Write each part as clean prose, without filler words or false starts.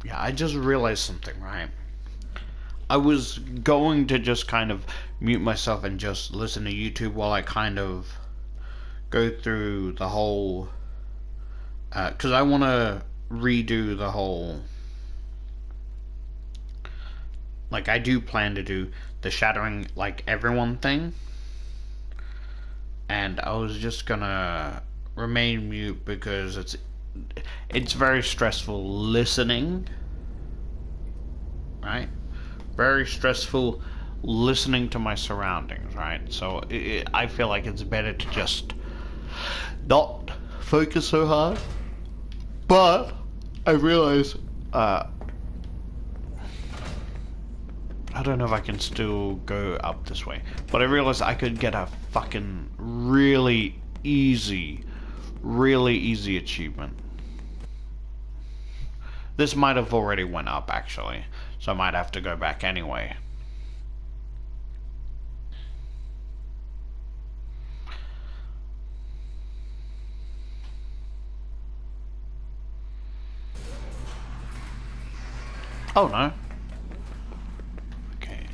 Yeah, I just realized something, right? I was going to just kind of mute myself and just listen to YouTube while I kind of go through the whole. Because I want to redo the whole. Like, I do plan to do the shattering, like, everyone thing. And I was just gonna remain mute because it's very stressful listening, right? Very stressful listening to my surroundings, right? So I feel like it's better to just not focus so hard. But I realize, I don't know if I can still go up this way, but I realized I could get a fucking really easy achievement. This might have already went up, actually, so I might have to go back anyway. Oh no. Okay.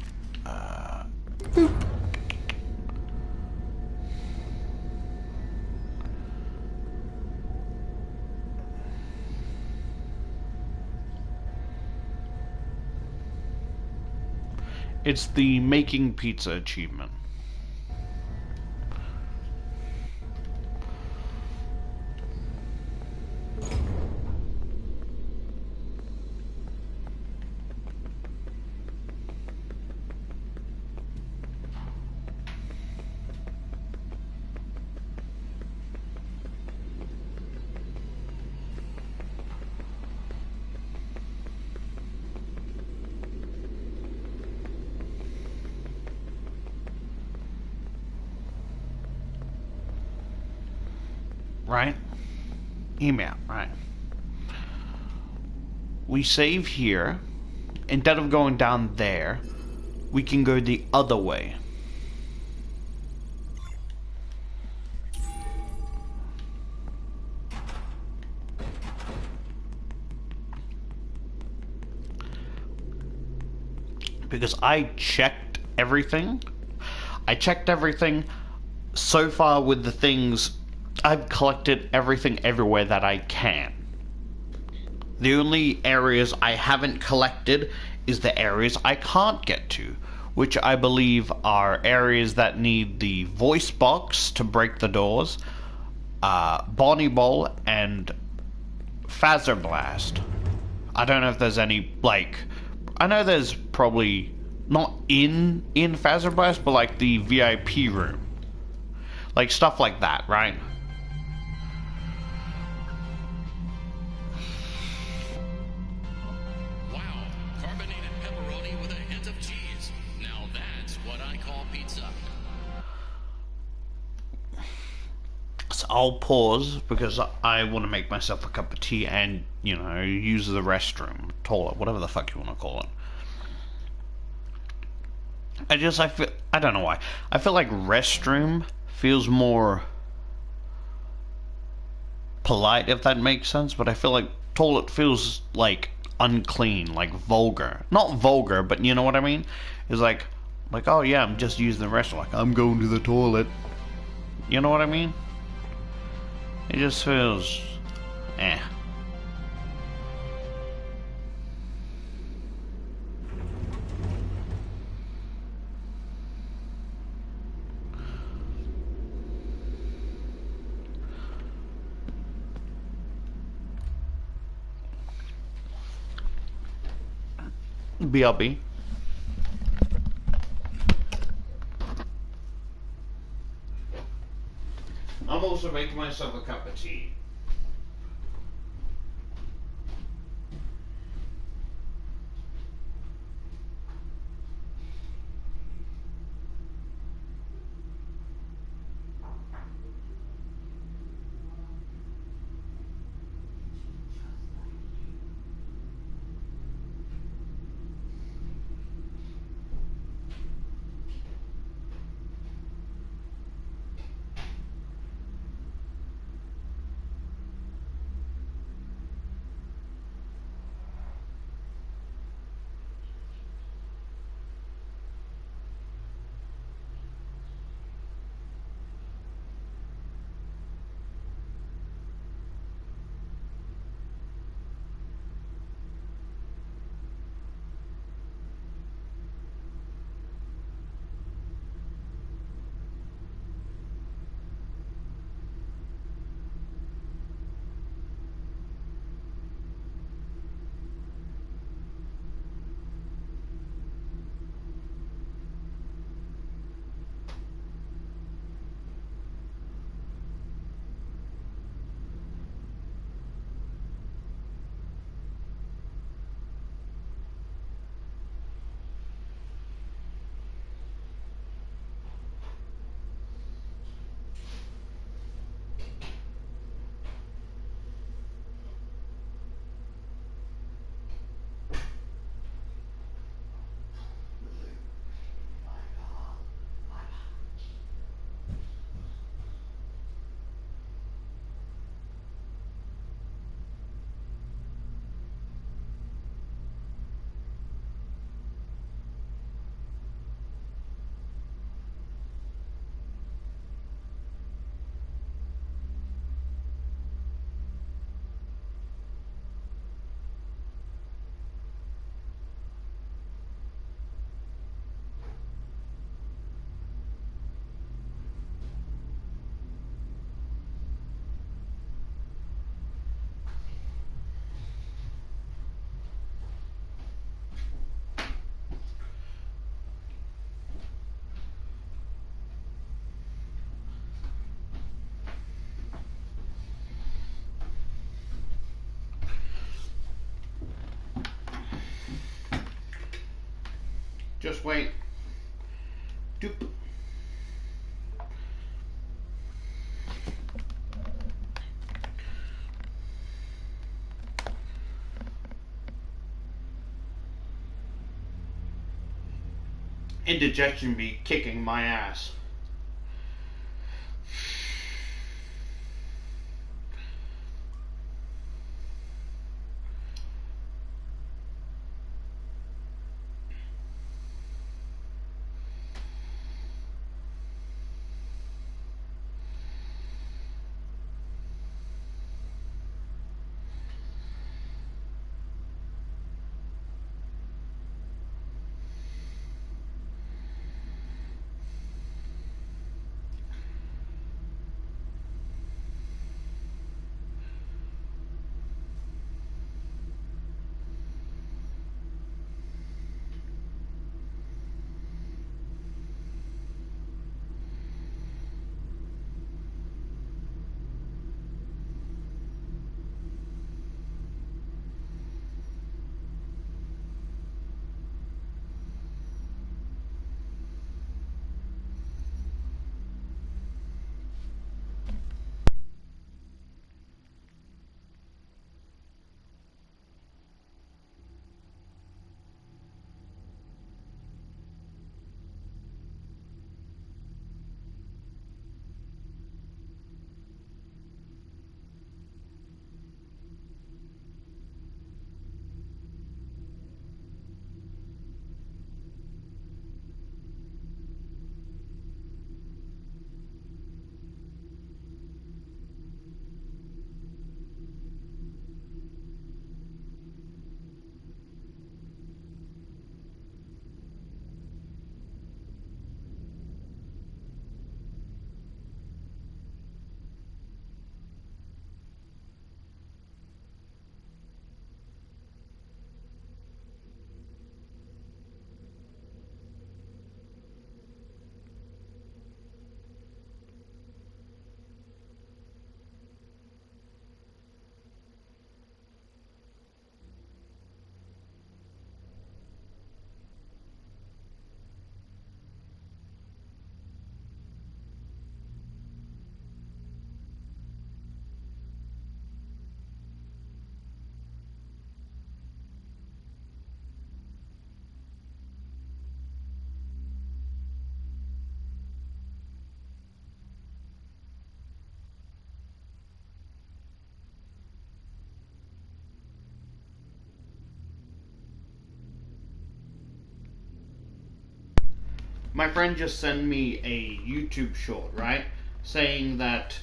Boop. It's the making pizza achievement. Right? Email, right? We save here. Instead of going down there, we can go the other way. Because I checked everything. I checked everything so far with the things. I've collected everything everywhere that I can. The only areas I haven't collected is the areas I can't get to, which I believe are areas that need the voice box to break the doors, Bonnie Bowl, and Phaser Blast. I don't know if there's any, like, I know there's probably not in Phaser Blast, but like the VIP room, like stuff like that, right? Wow, carbonated pepperoni with a hint of cheese. Now that's what I call pizza. So I'll pause because I want to make myself a cup of tea and, use the restroom, toilet, whatever the fuck you want to call it. I don't know why. I feel like restroom feels more polite, if that makes sense, but I feel like toilet feels like unclean, like vulgar. Not vulgar, but you know what I mean? It's like, oh yeah, I'm just using the restroom. Like, I'm going to the toilet. You know what I mean? It just feels, eh. BRB. I'm also making myself a cup of tea. Just wait. Doop. Indigestion be kicking my ass. My friend just sent me a YouTube short, right? Saying that,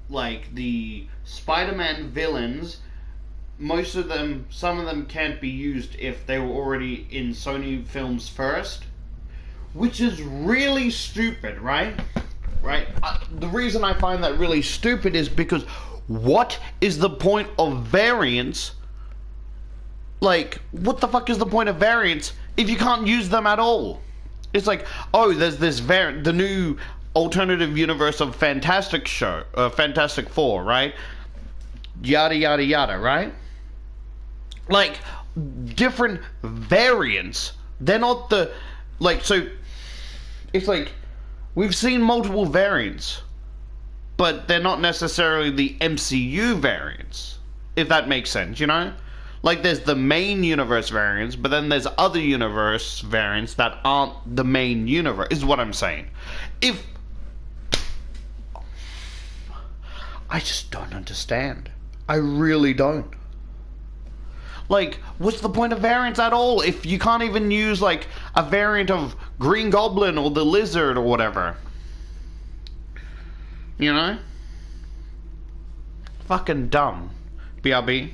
like, the Spider-Man villains, most of them, some of them can't be used if they were already in Sony films first. Which is really stupid, right? Right? The reason I find that really stupid is because what is the point of variants? Like, what the fuck is the point of variants if you can't use them at all? It's like, oh, there's this variant, the new alternative universe of Fantastic Four, right? Yada yada yada, right? Like, different variants. They're not the, like, so it's like we've seen multiple variants, but they're not necessarily the MCU variants, if that makes sense, you know? Like, there's the main universe variants, but then there's other universe variants that aren't the main universe, is what I'm saying. If... I just don't understand. I really don't. Like, what's the point of variants at all if you can't even use, like, a variant of Green Goblin or the Lizard or whatever? You know? Fucking dumb. BRB.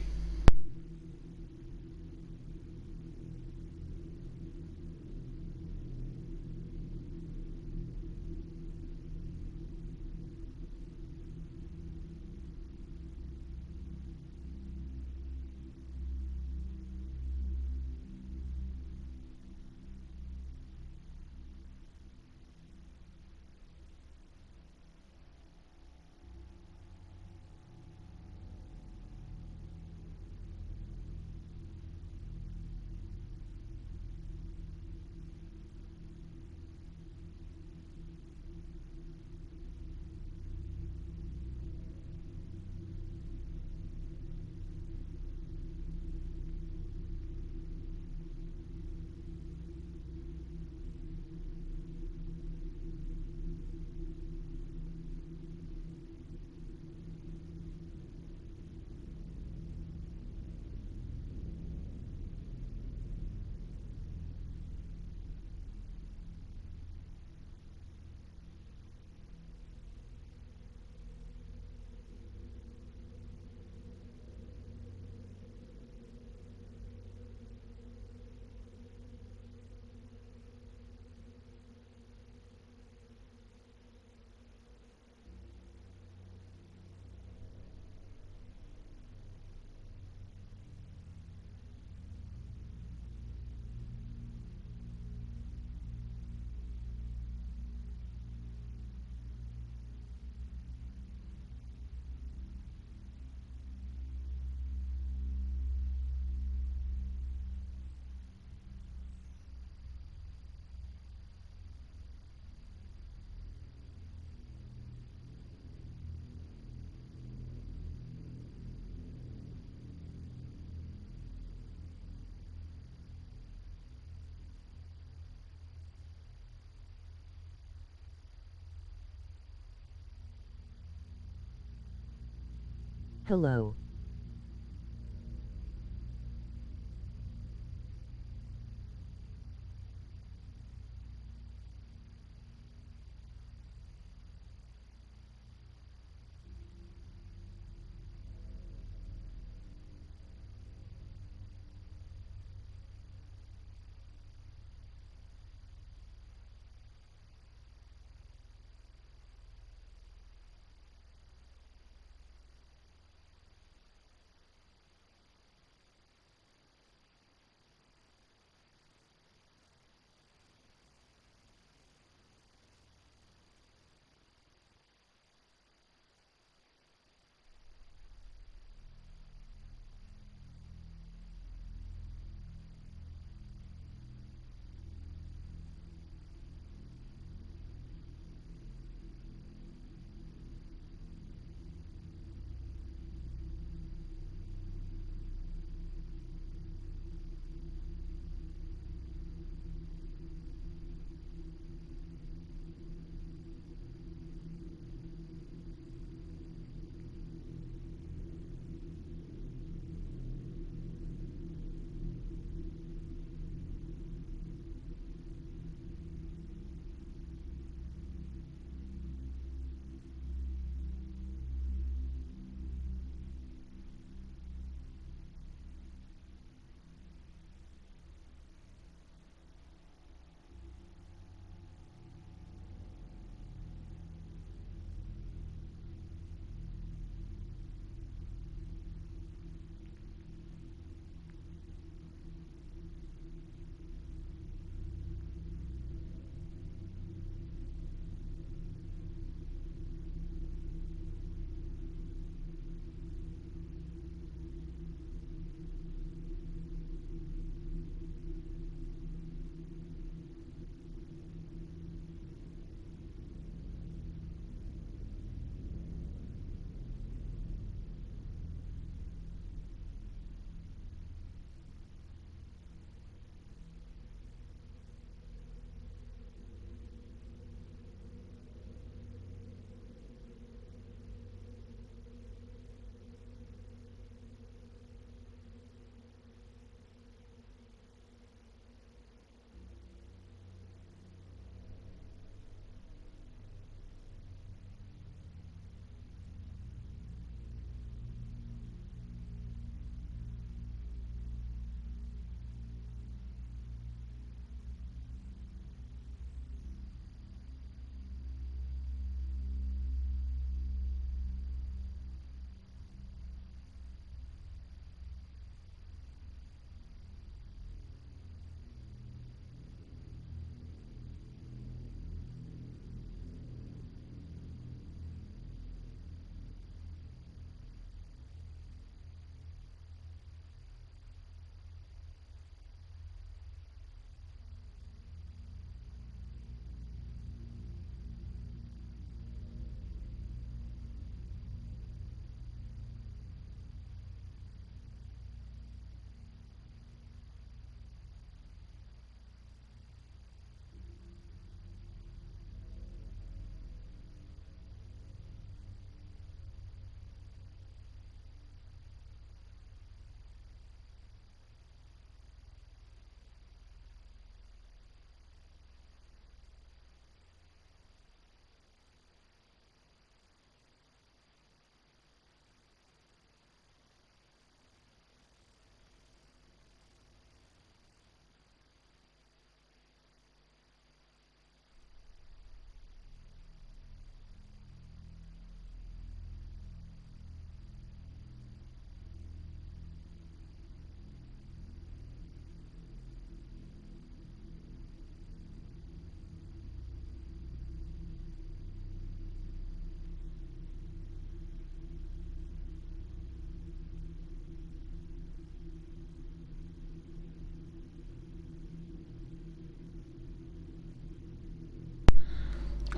Hello.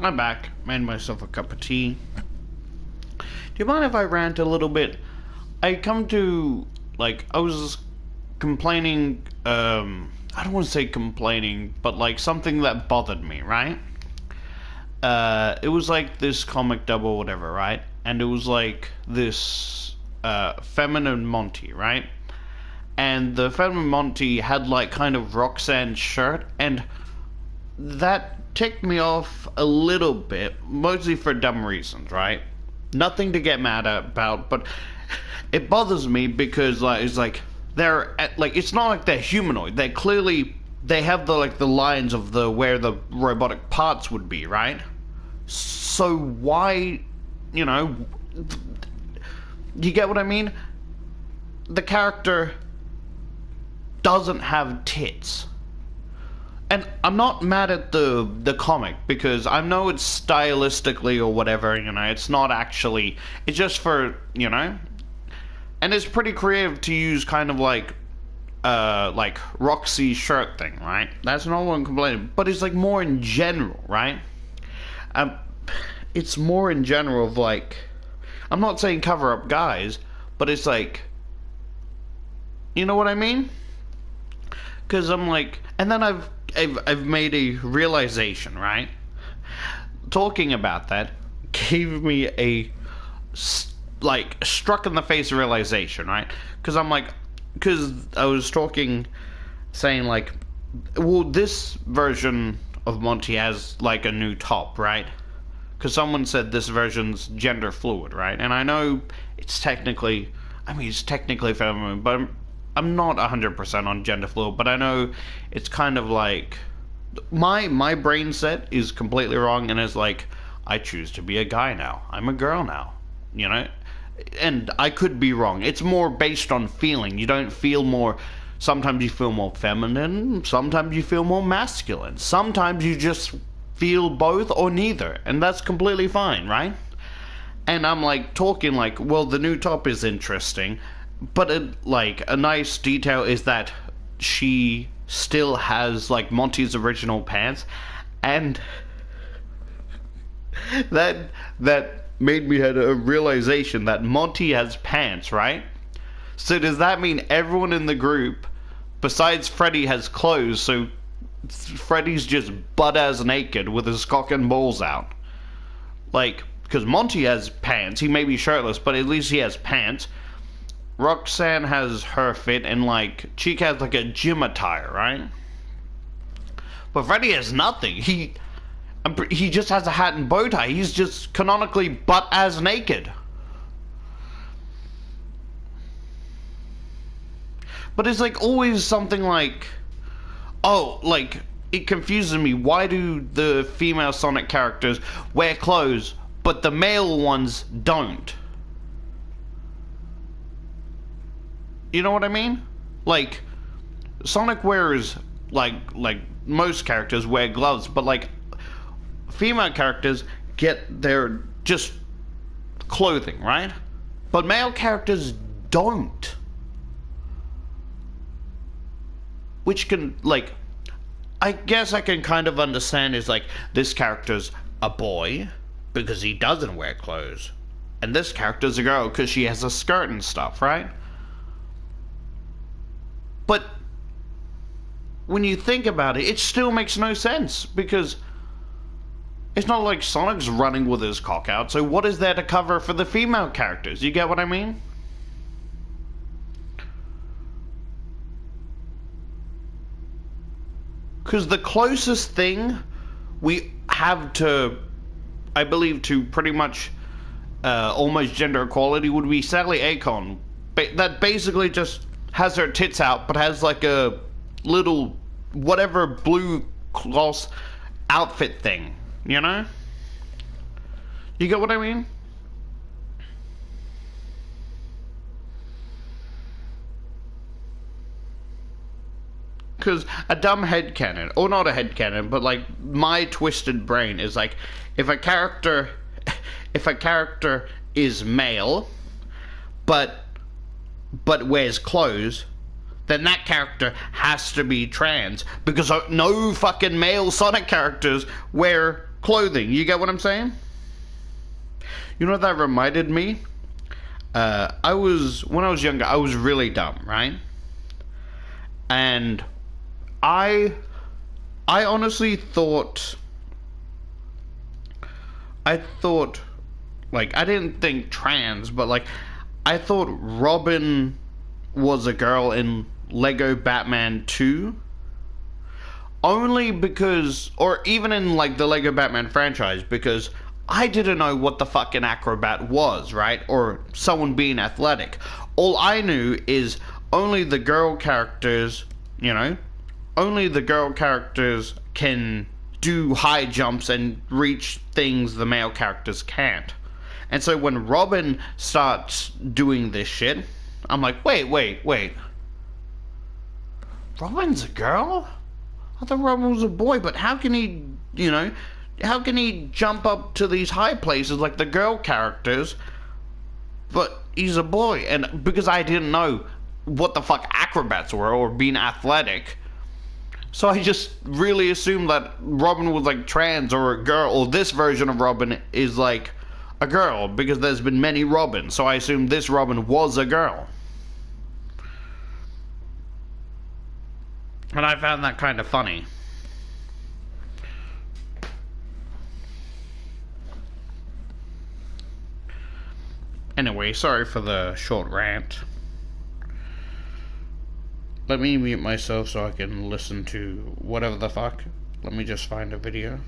I'm back. Made myself a cup of tea. Do you mind if I rant a little bit? I come to, like, I was complaining, I don't want to say complaining, but like something that bothered me, right? It was like this comic double, whatever, right? And it was like this, feminine Monty, right? And the feminine Monty had like kind of Roxanne's shirt, and that ticked me off a little bit, mostly for dumb reasons, right? Nothing to get mad about, but it bothers me because like it's like it's not like they're humanoid. They're clearly, they have the like the lines of the where the robotic parts would be, right? So why, you know, you get what I mean? The character doesn't have tits. And I'm not mad at the comic, because I know it's stylistically or whatever, you know, it's not actually, it's just for, you know, and it's pretty creative to use kind of like Roxy's shirt thing, right? That's not what I'm complaining, but it's like more in general, right? It's more in general of like, I'm not saying cover up guys, but it's like, you know what I mean? Because I'm like, and then I've made a realization, right? Talking about that gave me a like struck in the face realization, right? Because I'm like, because I was saying like, well, this version of Monty has like a new top, right? Because someone said this version's gender fluid, right? And I know it's technically, I mean, it's technically feminine, but I'm not 100% on gender fluid, but I know it's kind of like, my brain set is completely wrong, and it's like, I choose to be a guy now. I'm a girl now, you know? And I could be wrong. It's more based on feeling. You don't feel more, sometimes you feel more feminine, sometimes you feel more masculine. Sometimes you just feel both or neither, and that's completely fine, right? And I'm like talking like, well, the new top is interesting, but a nice detail is that she still has like Monty's original pants, and that made me have a realization that Monty has pants, right? So does that mean everyone in the group besides Freddy has clothes? So Freddy's just butt-ass naked with his cock and balls out. Like, because Monty has pants. He may be shirtless, but at least he has pants. Roxanne has her fit, and like Cheek has like a gym attire, right? But Freddy has nothing. He just has a hat and bow tie. He's just canonically butt-ass naked. But it's like always something like, oh, like, it confuses me. Why do the female Sonic characters wear clothes, but the male ones don't? You know what I mean? Like, Sonic wears, like most characters wear gloves, but like, female characters get their just clothing, right? But male characters don't. Which can, like, I guess I can kind of understand is like, this character's a boy because he doesn't wear clothes, and this character's a girl because she has a skirt and stuff, right? But when you think about it, it still makes no sense, because it's not like Sonic's running with his cock out, so what is there to cover for the female characters? You get what I mean? Because the closest thing we have to, I believe, to pretty much almost gender equality would be Sally Akon. That basically just has her tits out, but has like a little whatever blue gloss outfit thing, you know? You get what I mean? Because a dumb headcanon, or not a headcanon, but like my twisted brain is like, if a character is male, but wears clothes, then that character has to be trans, because no fucking male Sonic characters wear clothing. You get what I'm saying? You know what that reminded me? When I was younger, I was really dumb, right? And I honestly thought, like, I didn't think trans, but like, I thought Robin was a girl in Lego Batman 2. Only because, or even in like the Lego Batman franchise, because I didn't know what the fucking acrobat was, right? Or someone being athletic. All I knew is only the girl characters, you know, only the girl characters can do high jumps and reach things the male characters can't. And so when Robin starts doing this shit, I'm like, wait. Robin's a girl? I thought Robin was a boy, but how can he, how can he jump up to these high places like the girl characters, but he's a boy? And because I didn't know what the fuck acrobats were or being athletic, so I just really assumed that Robin was like trans or a girl, or this version of Robin is like a girl because there's been many Robins, so I assumed this Robin was a girl. And I found that kind of funny. Anyway, sorry for the short rant. Let me mute myself so I can listen to whatever the fuck. Let me just find a video.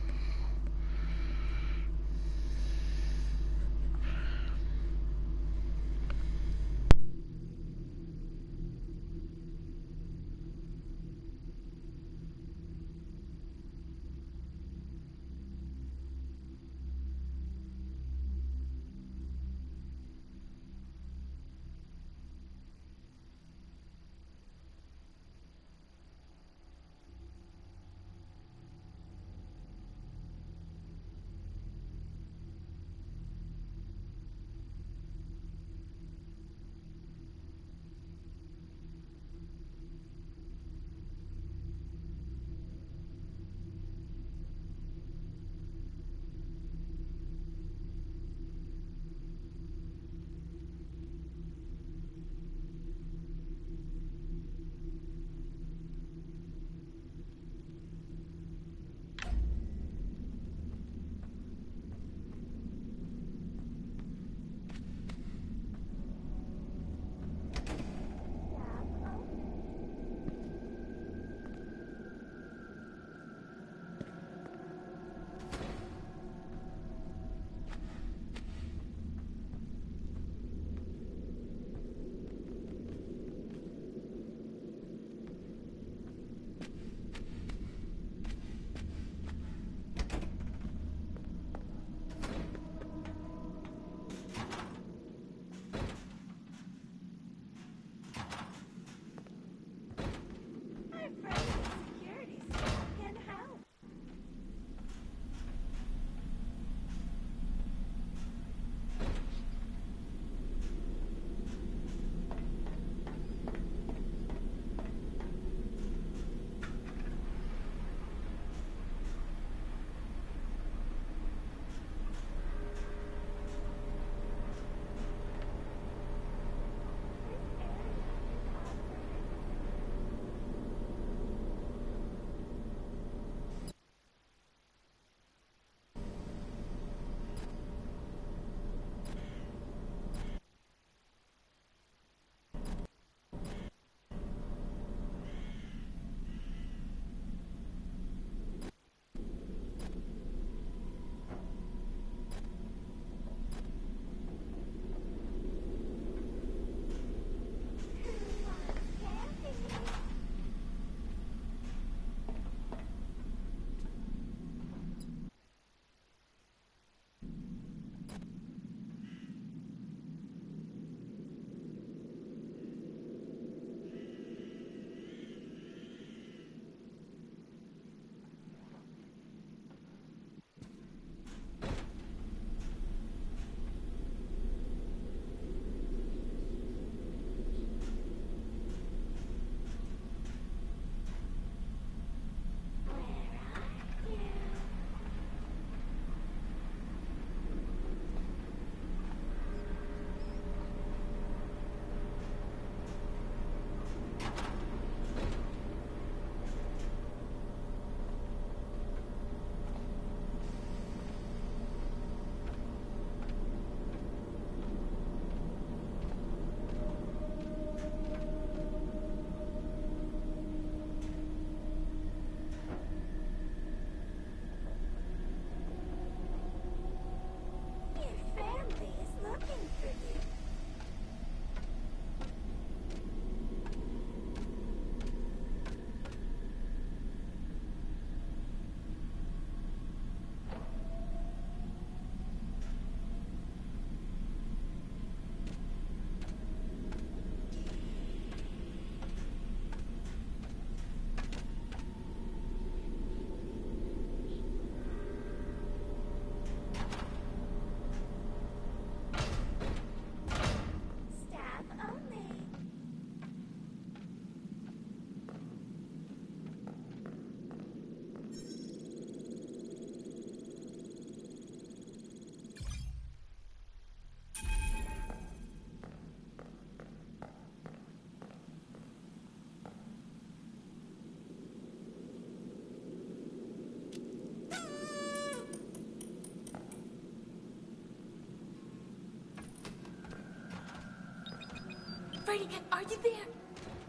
Freddy, are you there?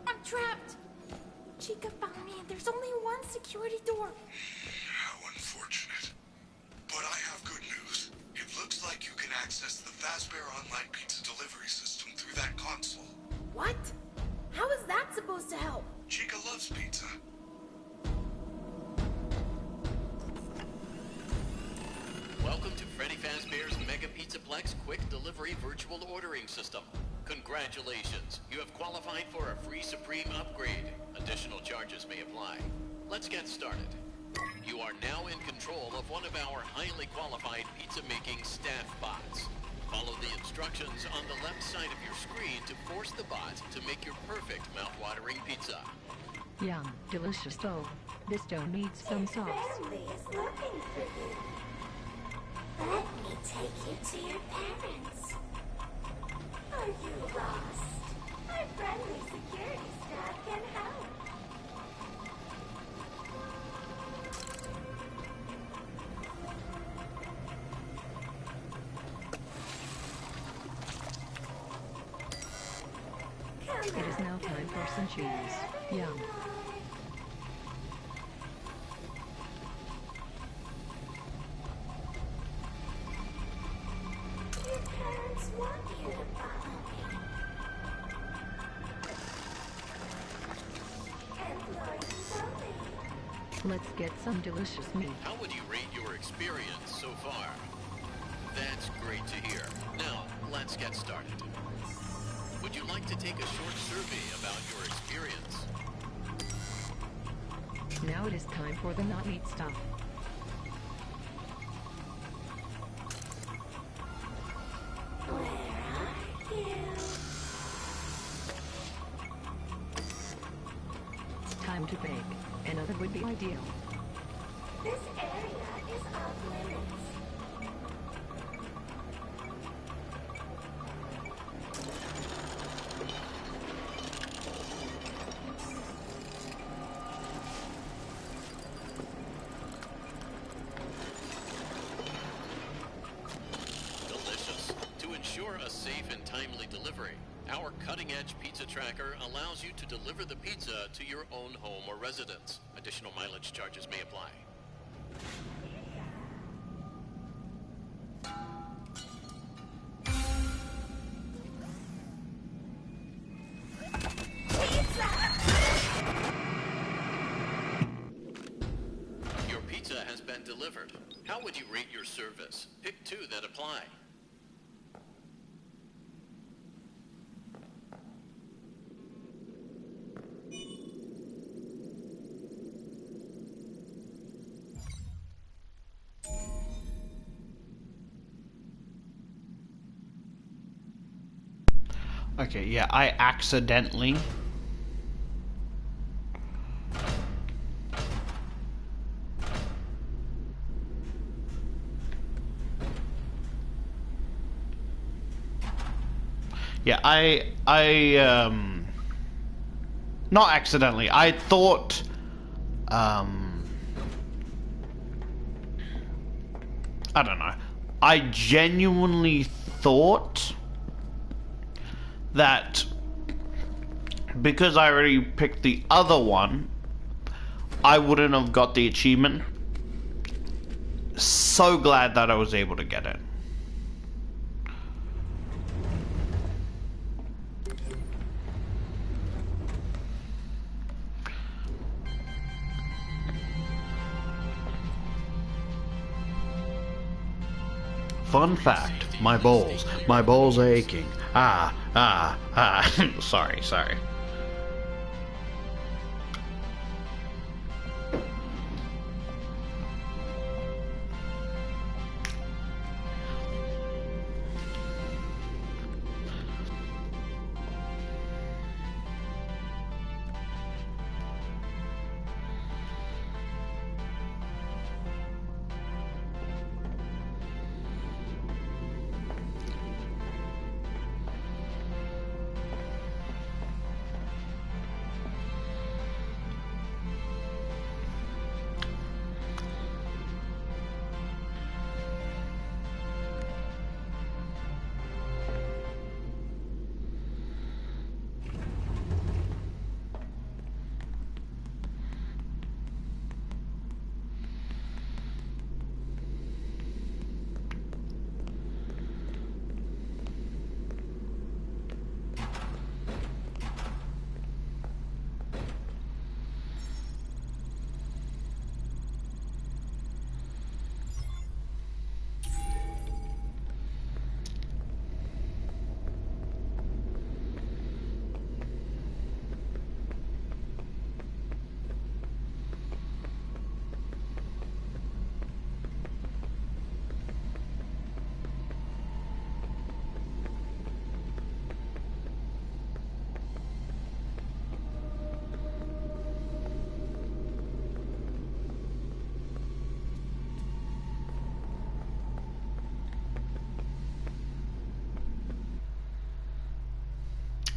I'm trapped. Chica found me and there's only one security door. How unfortunate. But I have good news. It looks like you can access the Fazbear Online Pizza delivery system through that console. What? How is that supposed to help? Chica loves pizza. Welcome to Freddy Fazbear's Mega Pizzaplex Quick Delivery Virtual Ordering System. Congratulations, you have qualified for a free Supreme upgrade. Additional charges may apply. Let's get started. You are now in control of one of our highly qualified pizza-making staff bots. Follow the instructions on the left side of your screen to force the bot to make your perfect mouth-watering pizza. Yum, delicious though. This dough needs some sauce. Family is looking for you. Let me take you to your parents. Are you lost? Our friendly security staff can help. It is now time for some cheese. Yum. Your parents want you to follow me. Employee voting. Let's get some delicious meat. How would you rate your experience so far? That's great to hear. Now, let's get started. Would you like to take a short survey about your experience? Now it is time for the not meat stuff. Where are you? Time to bake. Another would be ideal. This area is off limits. Delicious. To ensure a safe and timely delivery, our cutting-edge pizza tracker allows you to deliver the pizza to your own home or residence. Additional mileage charges may apply. Your pizza has been delivered. How would you rate your service? Pick two that apply. Okay, yeah, I accidentally... Yeah, not accidentally, I thought, I don't know, I genuinely thought that because I already picked the other one, I wouldn't have got the achievement. So glad that I was able to get it. Fun fact, my balls are aching. Sorry.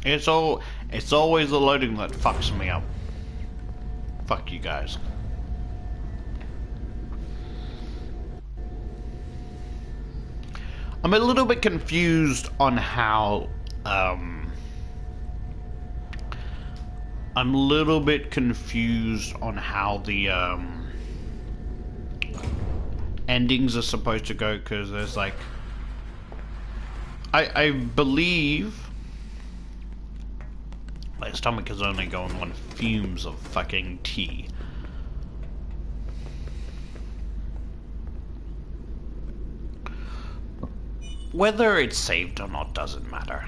It's always the loading that fucks me up. Fuck you guys. I'm a little bit confused on how, the, endings are supposed to go, because there's like... I believe... My stomach is only going on fumes of fucking tea. Whether it's saved or not doesn't matter.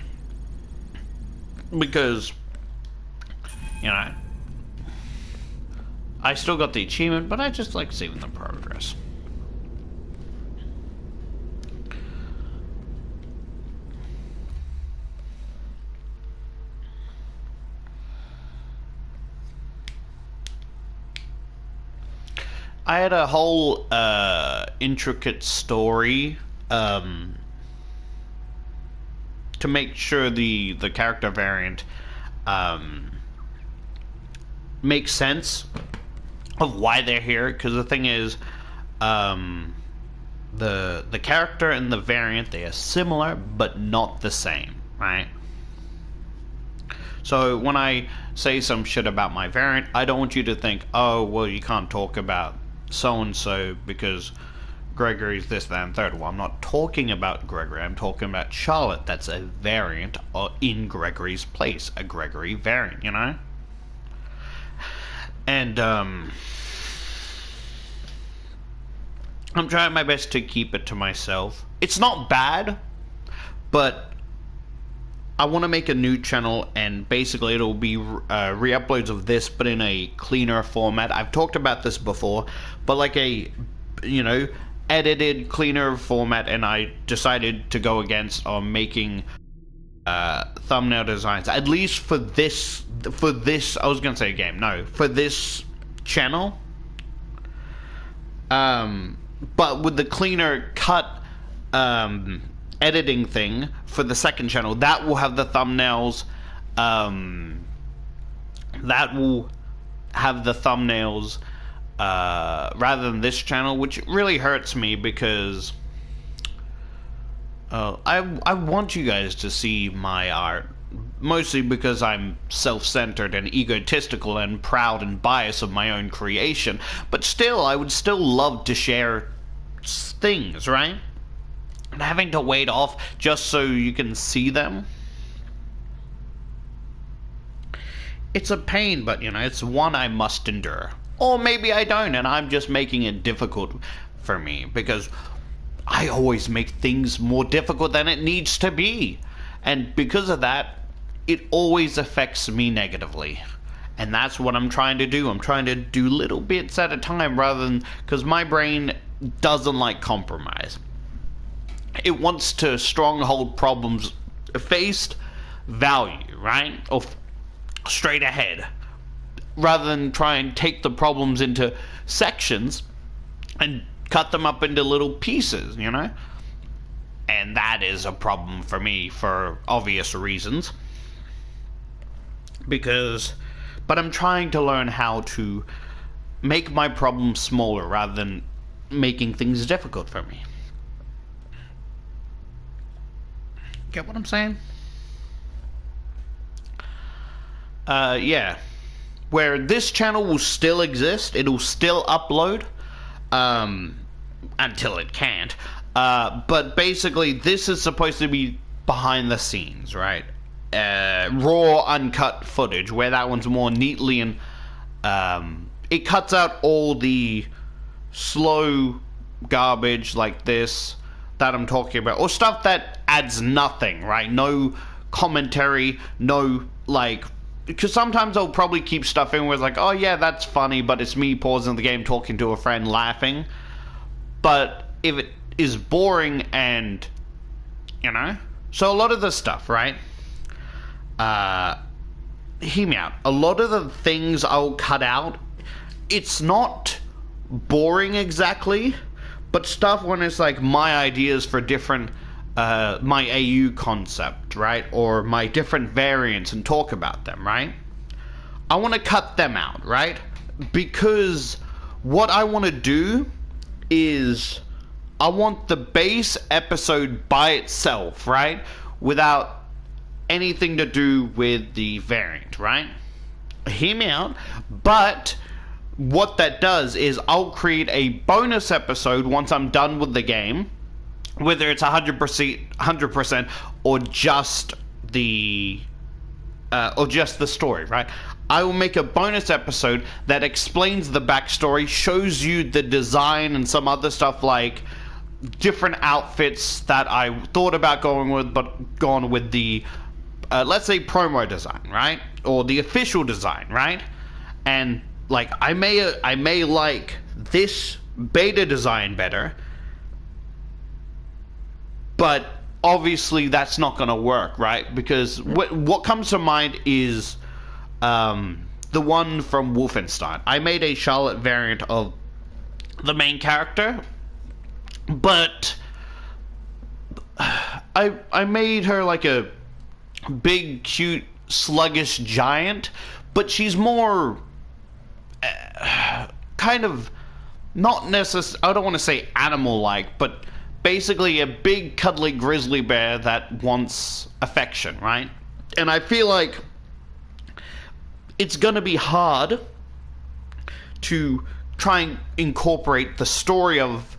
Because, you know, I still got the achievement, but I just like saving the progress. I had a whole intricate story to make sure the character variant makes sense of why they're here. Because the thing is, the character and the variant, they are similar but not the same, right? So when I say some shit about my variant, I don't want you to think, oh, well, you can't talk about so-and-so because Gregory's this, that, and third. Well, I'm not talking about Gregory. I'm talking about Charlotte. That's a variant in Gregory's place. A Gregory variant, you know? And, I'm trying my best to keep it to myself. It's not bad, but I want to make a new channel, and basically it'll be re-uploads of this, but in a cleaner format. I've talked about this before, but like a, you know, edited, cleaner format, and I decided to go against making thumbnail designs, at least for this, I was gonna say game, no, for this channel. But with the cleaner cut, editing thing for the second channel, that will have the thumbnails, rather than this channel, which really hurts me because I want you guys to see my art, mostly because I'm self-centered and egotistical and proud and biased of my own creation, but still, I would still love to share things, right? And having to wait off just so you can see them, it's a pain, but you know, it's one I must endure. Or maybe I don't, and I'm just making it difficult for me, because I always make things more difficult than it needs to be. And because of that, it always affects me negatively. And that's what I'm trying to do. I'm trying to do little bits at a time, rather than, because my brain doesn't like compromise. It wants to stronghold problems faced value, right? Or straight ahead, rather than try and take the problems into sections and cut them up into little pieces, you know? And that is a problem for me for obvious reasons. But I'm trying to learn how to make my problems smaller rather than making things difficult for me. Get what I'm saying? Yeah. Where this channel will still exist, it'll still upload, until it can't. But basically, this is supposed to be behind the scenes, right? Raw, uncut footage, where that one's more neatly and, it cuts out all the slow garbage like this that I'm talking about, or stuff that adds nothing, right? No commentary, no, like, because sometimes I'll probably keep stuff in where it's like, oh yeah, that's funny, but it's me pausing the game, talking to a friend, laughing. But if it is boring and, you know, so a lot of the stuff, right? Hear me out. A lot of the things I'll cut out, it's not boring exactly, but stuff when it's like my ideas for different my AU concept, right? Or my different variants and talk about them, right? I want to cut them out, right? Because what I want to do is I want the base episode by itself, right? Without anything to do with the variant, right? Hear me out. But what that does is I'll create a bonus episode once I'm done with the game, whether it's 100% or just the story, right? I will make a bonus episode that explains the backstory, shows you the design and some other stuff like different outfits that I thought about going with, but gone with the let's say promo design, right? Or the official design, right? And like I may like this beta design better, but obviously that's not going to work, right? Because what comes to mind is the one from Wolfenstein. I made a Charlotte variant of the main character, but I made her like a big, cute, sluggish giant, but she's more kind of not necessarily, I don't want to say animal-like, but basically a big, cuddly grizzly bear that wants affection, right? And I feel like it's going to be hard to try and incorporate the story of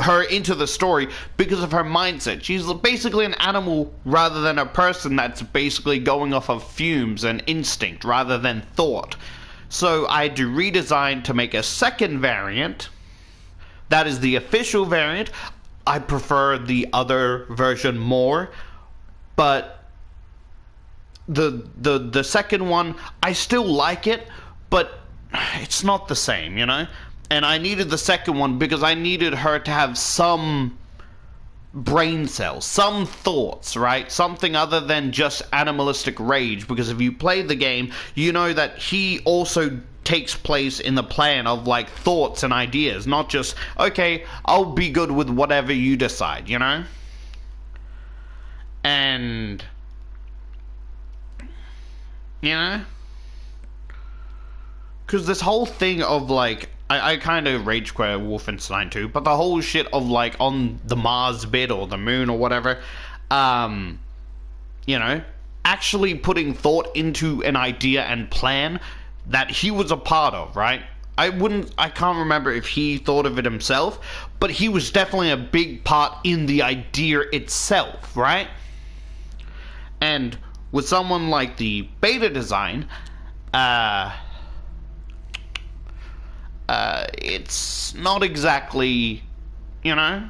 her into the story because of her mindset. She's basically an animal rather than a person that's basically going off of fumes and instinct rather than thought. So I had to redesign to make a second variant. That is the official variant. I prefer the other version more, but the second one, I still like it, but it's not the same, you know? And I needed the second one because I needed her to have some brain cells, some thoughts, right? Something other than just animalistic rage. Because if you play the game, you know that he also takes place in the plan of like thoughts and ideas, not just, okay, I'll be good with whatever you decide, you know? And, you know? Because this whole thing of like, I kind of rage quit Wolfenstein 2, but the whole shit of like on the Mars bit or the moon or whatever, you know, actually putting thought into an idea and plan that he was a part of, right? I can't remember if he thought of it himself, but he was definitely a big part in the idea itself, right? And with someone like the beta design, it's not exactly, you know?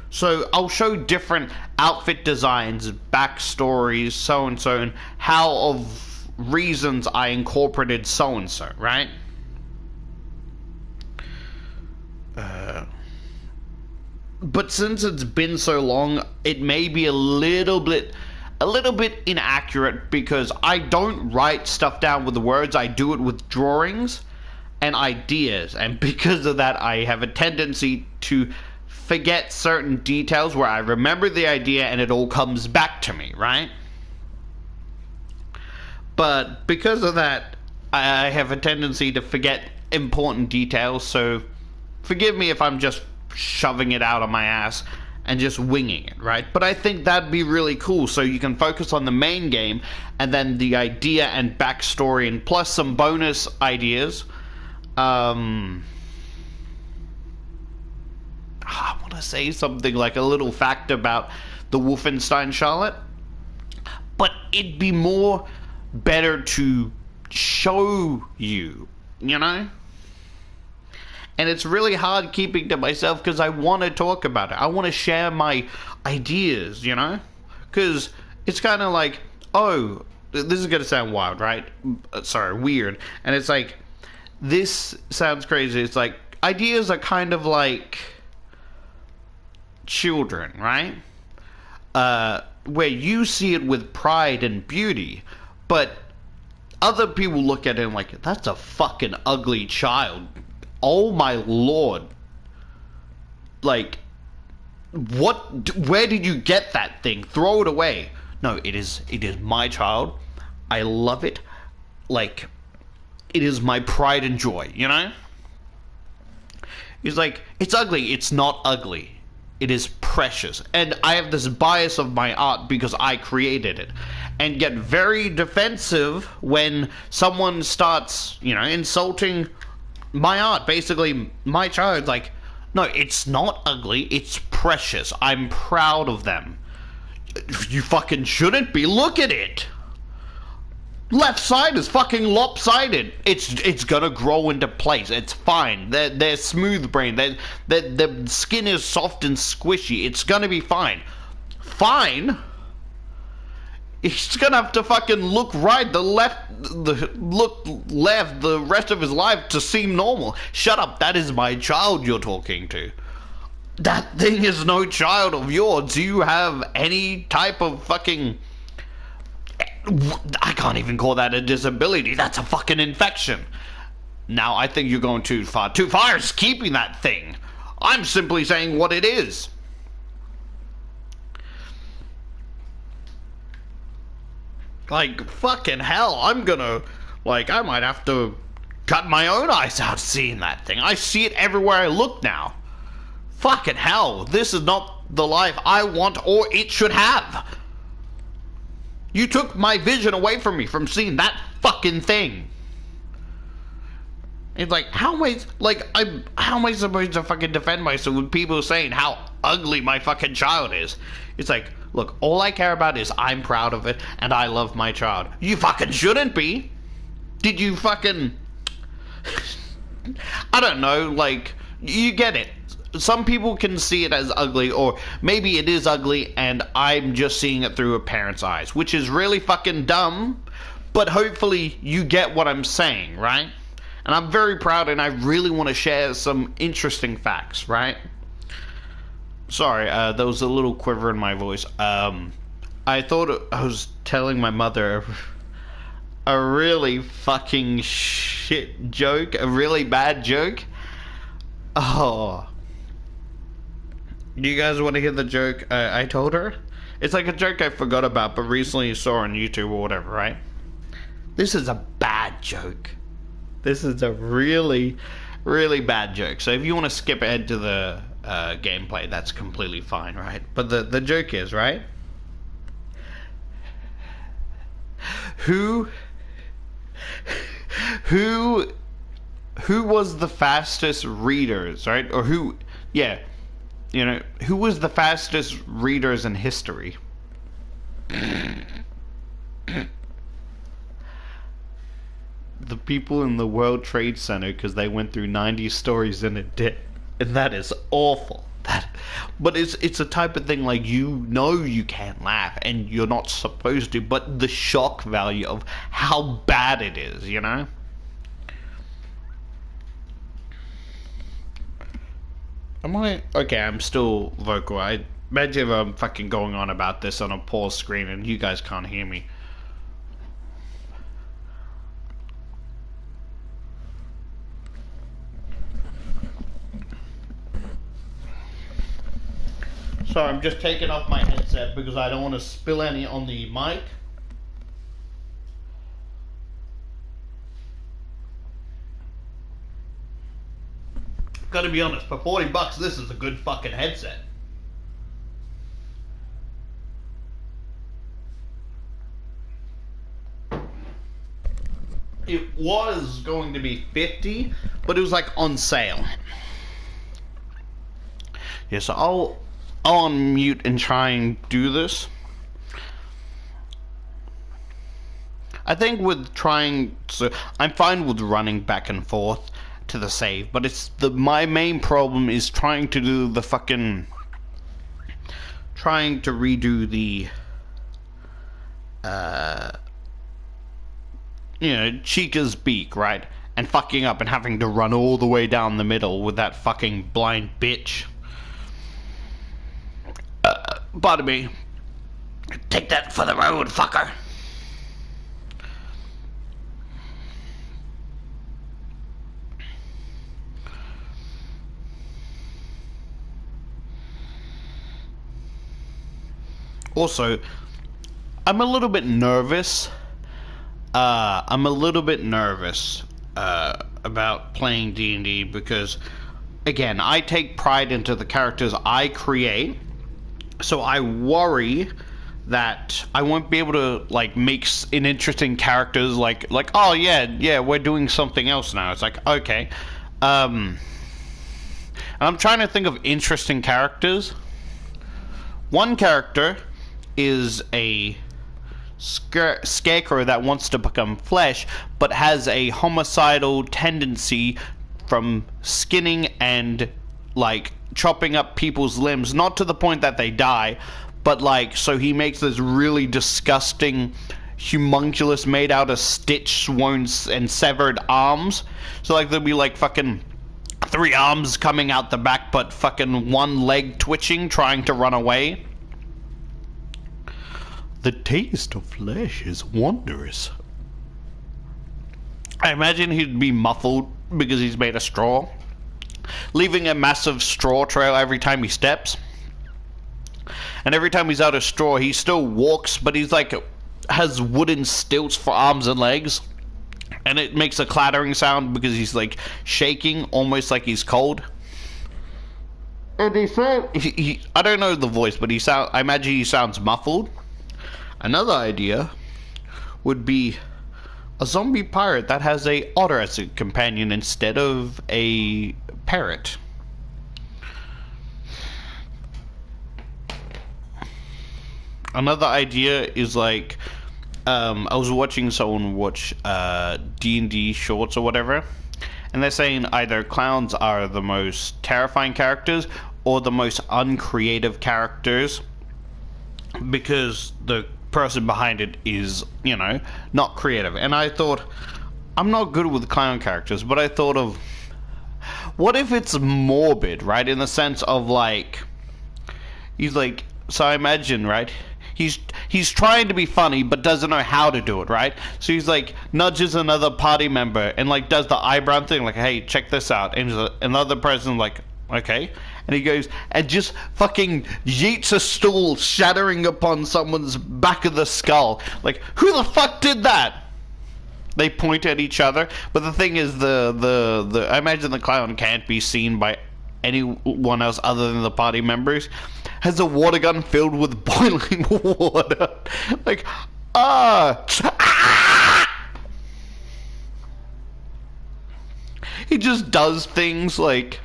So I'll show different outfit designs, backstories, so-and-so, and how of reasons I incorporated so-and-so, right? But since it's been so long, it may be a little bit inaccurate because I don't write stuff down with the words, I do it with drawings and ideas, and because of that I have a tendency to forget certain details where I remember the idea and it all comes back to me, right? But because of that I have a tendency to forget important details, so forgive me if I'm just shoving it out of my ass and just winging it, right? But I think that'd be really cool, so you can focus on the main game and then the idea and backstory and plus some bonus ideas. I want to say something like a little fact about the Wolfenstein Charlotte, but it'd be more better to show you, you know? And it's really hard keeping to myself because I want to talk about it. I want to share my ideas, you know? Because it's kind of like, oh, this is going to sound wild, right? Sorry, weird. And it's like, this sounds crazy. It's like, ideas are kind of like children, right? Where you see it with pride and beauty, but other people look at it and like, that's a fucking ugly child. Oh my lord. Like, Where did you get that thing? Throw it away. No, it is my child. I love it. Like, it is my pride and joy, you know? He's like, it's ugly. It's not ugly. It is precious. And I have this bias of my art because I created it. And get very defensive when someone starts, you know, insulting my art. Basically, my child's like, no, it's not ugly. It's precious. I'm proud of them. You fucking shouldn't be. Look at it. Left side is fucking lopsided. It's gonna grow into place. It's fine. They're smooth brain. Their skin is soft and squishy. It's gonna be fine. Fine? He's gonna have to fucking look right, look left the rest of his life to seem normal. Shut up, that is my child you're talking to. That thing is no child of yours. Do you have any type of fucking... I can't even call that a disability. That's a fucking infection. Now, I think you're going too far. Too far is keeping that thing. I'm simply saying what it is. Like, fucking hell, I'm gonna... Like, I might have to cut my own eyes out seeing that thing. I see it everywhere I look now. Fucking hell, this is not the life I want or it should have. You took my vision away from me from seeing that fucking thing. It's like, how am I supposed to fucking defend myself with people saying how ugly my fucking child is? It's like, look, all I care about is I'm proud of it and I love my child. You fucking shouldn't be. Did you fucking... I don't know, like, you get it. Some people can see it as ugly, or maybe it is ugly and I'm just seeing it through a parent's eyes, which is really fucking dumb, but hopefully you get what I'm saying, right? And I'm very proud and I really want to share some interesting facts, right? Sorry, there was a little quiver in my voice. I thought I was telling my mother a really fucking shit joke, a really bad joke. Oh... Do you guys want to hear the joke I told her? It's like a joke I forgot about, but recently saw on YouTube or whatever, right? This is a bad joke. This is a really, really bad joke. So if you want to skip ahead to the gameplay, that's completely fine, right? But the joke is, right? Who was the fastest readers, right? Or who, yeah. You know, who was the fastest readers in history? The people in the World Trade Center, because they went through 90 stories in a day. And that is awful. But it's a type of thing, like, you know you can't laugh, and you're not supposed to, but the shock value of how bad it is, you know? Okay, I'm still vocal. I imagine if I'm fucking going on about this on a pause screen and you guys can't hear me. So I'm just taking off my headset because I don't want to spill any on the mic. Gotta be honest, for $40, this is a good fucking headset. It was going to be $50, but it was like on sale. Yeah, so I'll unmute and try and do this. I think with trying to, I'm fine with running back and forth to the save, but it's my main problem is trying to do the fucking redo the you know, Chica's beak, right? And fucking up and having to run all the way down the middle with that fucking blind bitch. Pardon me. Take that for the road, fucker. Also, I'm a little bit nervous. About playing D&D because, again, I take pride into the characters I create, so I worry that I won't be able to like make an interesting characters like oh yeah we're doing something else now. It's like, okay, I'm trying to think of interesting characters. One character is a scarecrow that wants to become flesh but has a homicidal tendency from skinning and like chopping up people's limbs, not to the point that they die, but like, so he makes this really disgusting homunculus made out of stitched wounds and severed arms. So like there'll be like fucking 3 arms coming out the back but fucking 1 leg twitching trying to run away. The taste of flesh is wondrous. I imagine he'd be muffled because he's made of straw, leaving a massive straw trail every time he steps. And every time he's out of straw, he still walks, but he's like, has wooden stilts for arms and legs. And it makes a clattering sound because he's like shaking, almost like he's cold. And he said, I don't know the voice, but I imagine he sounds muffled. Another idea would be a zombie pirate that has a otter as a companion instead of a parrot. Another idea is like, I was watching someone watch D&D shorts or whatever, and they're saying either clowns are the most terrifying characters or the most uncreative characters because the person behind it is, you know, not creative. And I thought, I'm not good with clown characters, but I thought of, what if it's morbid, right? In the sense of like, he's like, so I imagine, right? He's trying to be funny, but doesn't know how to do it, right? So he's like, nudges another party member and like does the eyebrow thing, like, hey, check this out. And another person like, okay. And he goes and just fucking yeets a stool, shattering upon someone's back of the skull. Like, who the fuck did that? They point at each other, but the thing is, I imagine the clown can't be seen by anyone else other than the party members. Has a water gun filled with boiling water. Like, He just does things like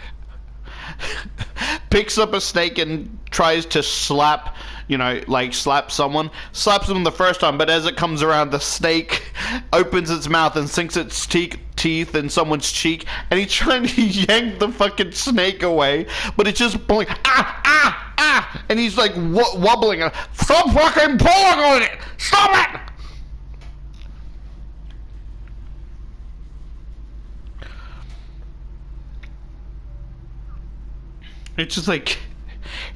picks up a snake and tries to slap, you know, like slap someone. Slaps them the first time, but as it comes around, the snake opens its mouth and sinks its teeth in someone's cheek, and he's trying to yank the fucking snake away, but it's just pulling, and he's like wobbling. Stop fucking pulling on it! Stop it! It's just like,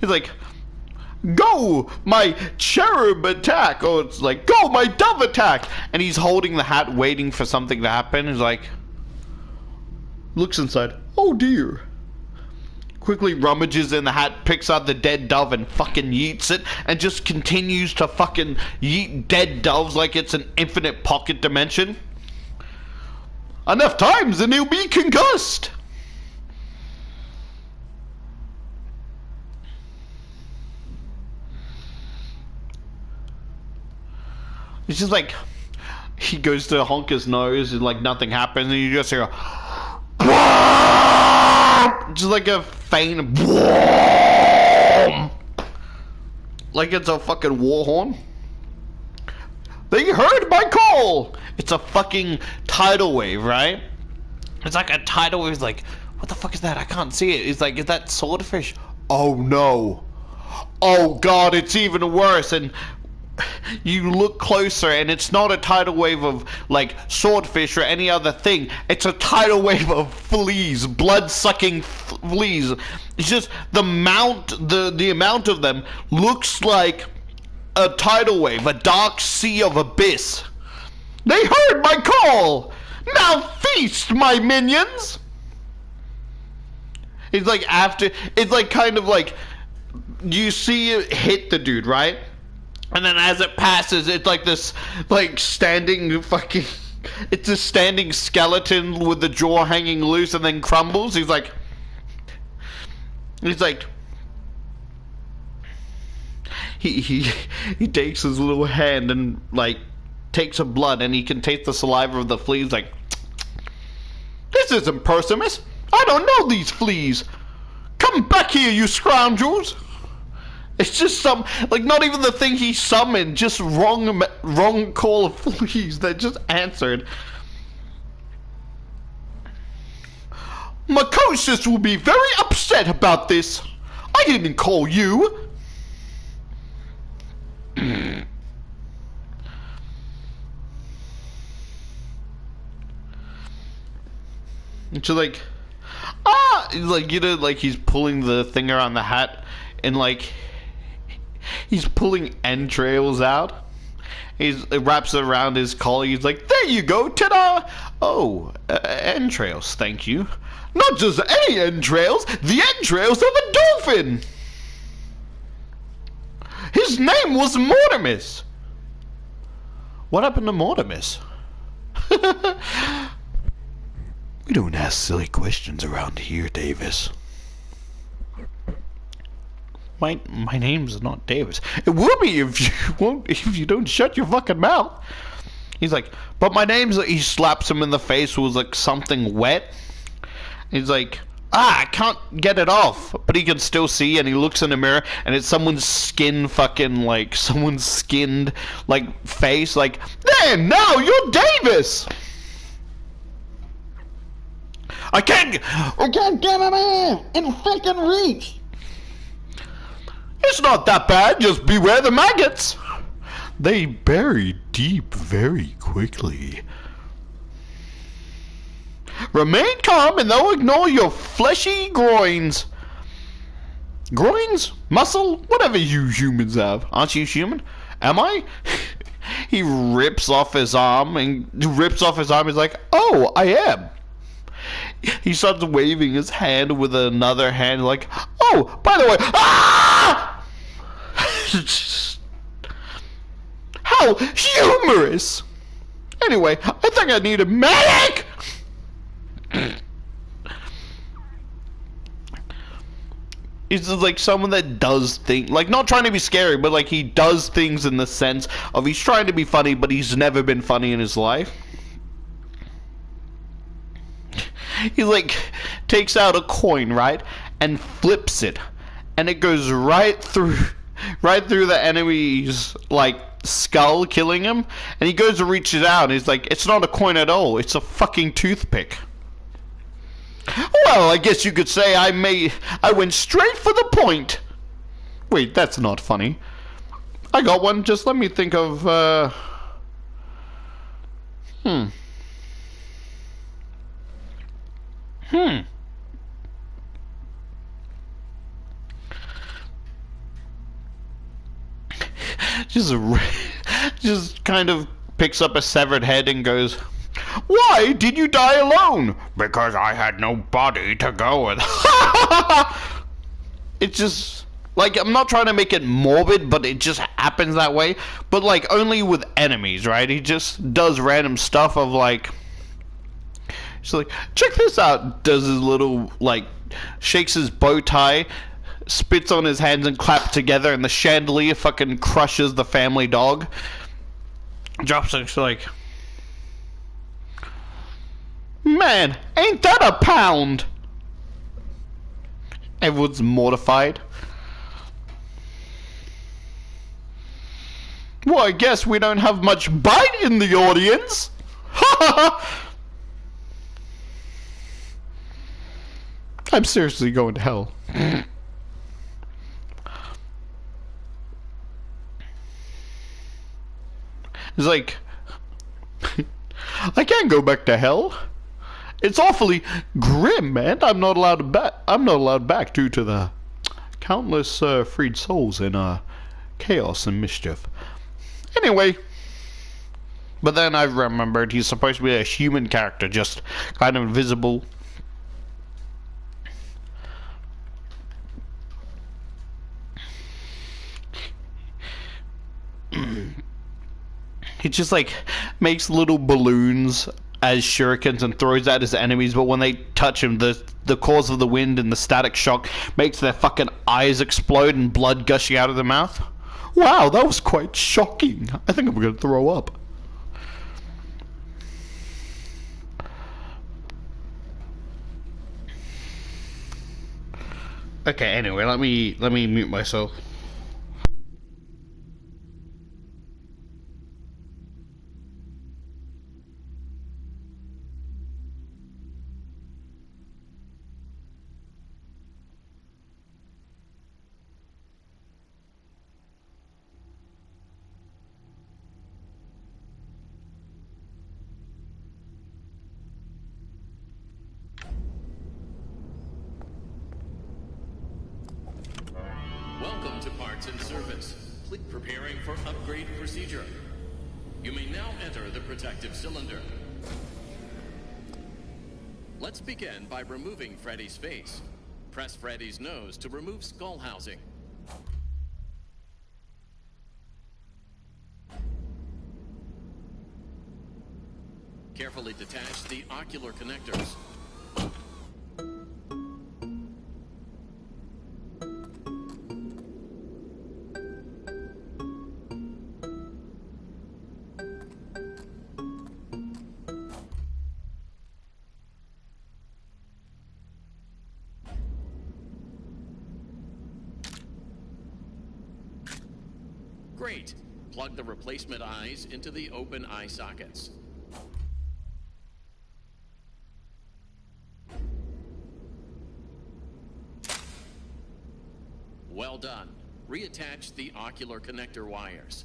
he's like, go, my cherub attack, or it's like, go, my dove attack, and he's holding the hat waiting for something to happen. He's like, looks inside, oh dear, quickly rummages in the hat, picks out the dead dove and fucking yeets it, and just continues to fucking yeet dead doves like it's an infinite pocket dimension. Enough times and he'll be concussed. It's just like, he goes to honk his nose and like nothing happens, and you just hear just like a faint like it's a fucking war horn. They heard my call! It's a fucking tidal wave, right? It's like a tidal wave. It's like, what the fuck is that? I can't see it. It's like, is that swordfish? Oh no. Oh god, it's even worse. And you look closer and it's not a tidal wave of like swordfish or any other thing. It's a tidal wave of fleas, blood-sucking fleas. It's just the amount of them looks like a tidal wave, a dark sea of abyss. They heard my call. Now feast, my minions. It's like after, it's like kind of like, you see it hit the dude, right? And then as it passes, it's like this, like, standing fucking... It's a standing skeleton with the jaw hanging loose and then crumbles. He's like... He takes his little hand and, like, takes a blood, and he can taste the saliva of the fleas, like... This isn't Persimus! I don't know these fleas! Come back here, you scoundrels! It's just some, like, not even the thing he summoned, just wrong call of fleas that just answered. Mycosis will be very upset about this. I didn't call you. And she's like, like, you know, like he's pulling the thing around the hat, and like he's pulling entrails out. It wraps it around his collar. He's like, there you go, ta-da! Oh, entrails, thank you. Not just any entrails, the entrails of a dolphin! His name was Mortimus! What happened to Mortimus? We don't ask silly questions around here, Davis. My name's not Davis. It will be if you don't shut your fucking mouth. He's like, but my name's... He slaps him in the face with like something wet. He's like, I can't get it off, but he can still see, and he looks in the mirror, and it's someone's skinned like face. Like, there, now you're Davis. I can't get it in freaking reach. It's not that bad, just beware the maggots. They bury deep very quickly. Remain calm and they'll ignore your fleshy groins. Groins? Muscle? Whatever you humans have. Aren't you human? Am I? He rips off his arm He's like, oh, I am. He starts waving his hand with another hand like, oh, by the way, ah! How humorous! Anyway, I think I need a medic! He's just like someone that does things, like not trying to be scary, but like he does things in the sense of he's trying to be funny, but he's never been funny in his life. He like takes out a coin, right, and flips it, and it goes right through the enemy's like skull, killing him. And he goes to reach it out, and he's like, it's not a coin at all, it's a fucking toothpick. Well, I guess you could say I went straight for the point. Wait, that's not funny. I got one. Just let me think of just kind of picks up a severed head and goes, why did you die alone? Because I had no body to go with. It's just like, I'm not trying to make it morbid, but it just happens that way. But like only with enemies, right? He just does random stuff of like, he's like, check this out. Does his little like, shakes his bow tie, spits on his hands and claps together, and the chandelier fucking crushes the family dog. Drops it, like, man, ain't that a pound? Everyone's mortified. Well, I guess we don't have much bite in the audience. I'm seriously going to hell. It's like, I can't go back to hell. It's awfully grim, man. I'm not allowed back due to the countless freed souls in chaos and mischief. Anyway, but then I remembered he's supposed to be a human character, just kind of invisible. He just like makes little balloons as shurikens and throws at his enemies, but when they touch him, the cause of the wind and the static shock makes their fucking eyes explode and blood gushing out of their mouth. Wow, that was quite shocking. I think I'm gonna throw up. Okay, anyway, let me mute myself. Welcome to Parts and Service. Preparing for upgrade procedure. You may now enter the protective cylinder. Let's begin by removing Freddy's face. Press Freddy's nose to remove skull housing. Carefully detach the ocular connectors. Great. Plug the replacement eyes into the open eye sockets. Well done. Reattach the ocular connector wires.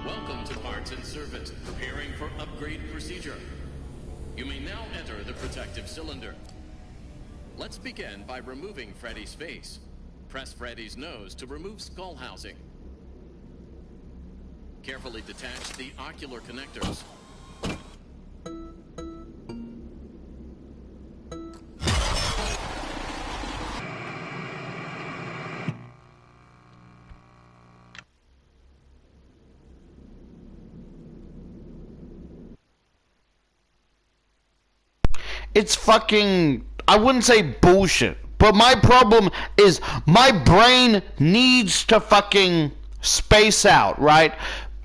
Welcome to Parts and Service. Preparing for upgrade procedure. You may now enter the protective cylinder. Let's begin by removing Freddy's face. Press Freddy's nose to remove skull housing. Carefully detach the ocular connectors. It's fucking, I wouldn't say bullshit, but my problem is my brain needs to fucking space out, right?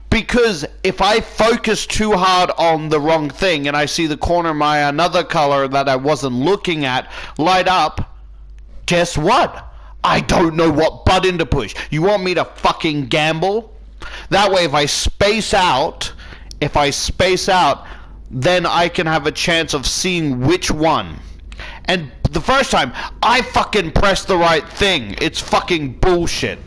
Because if I focus too hard on the wrong thing and I see the corner of my another color that I wasn't looking at light up, guess what? I don't know what button to push. You want me to fucking gamble? That way if I space out, then I can have a chance of seeing which one. And the first time, I fucking pressed the right thing. It's fucking bullshit.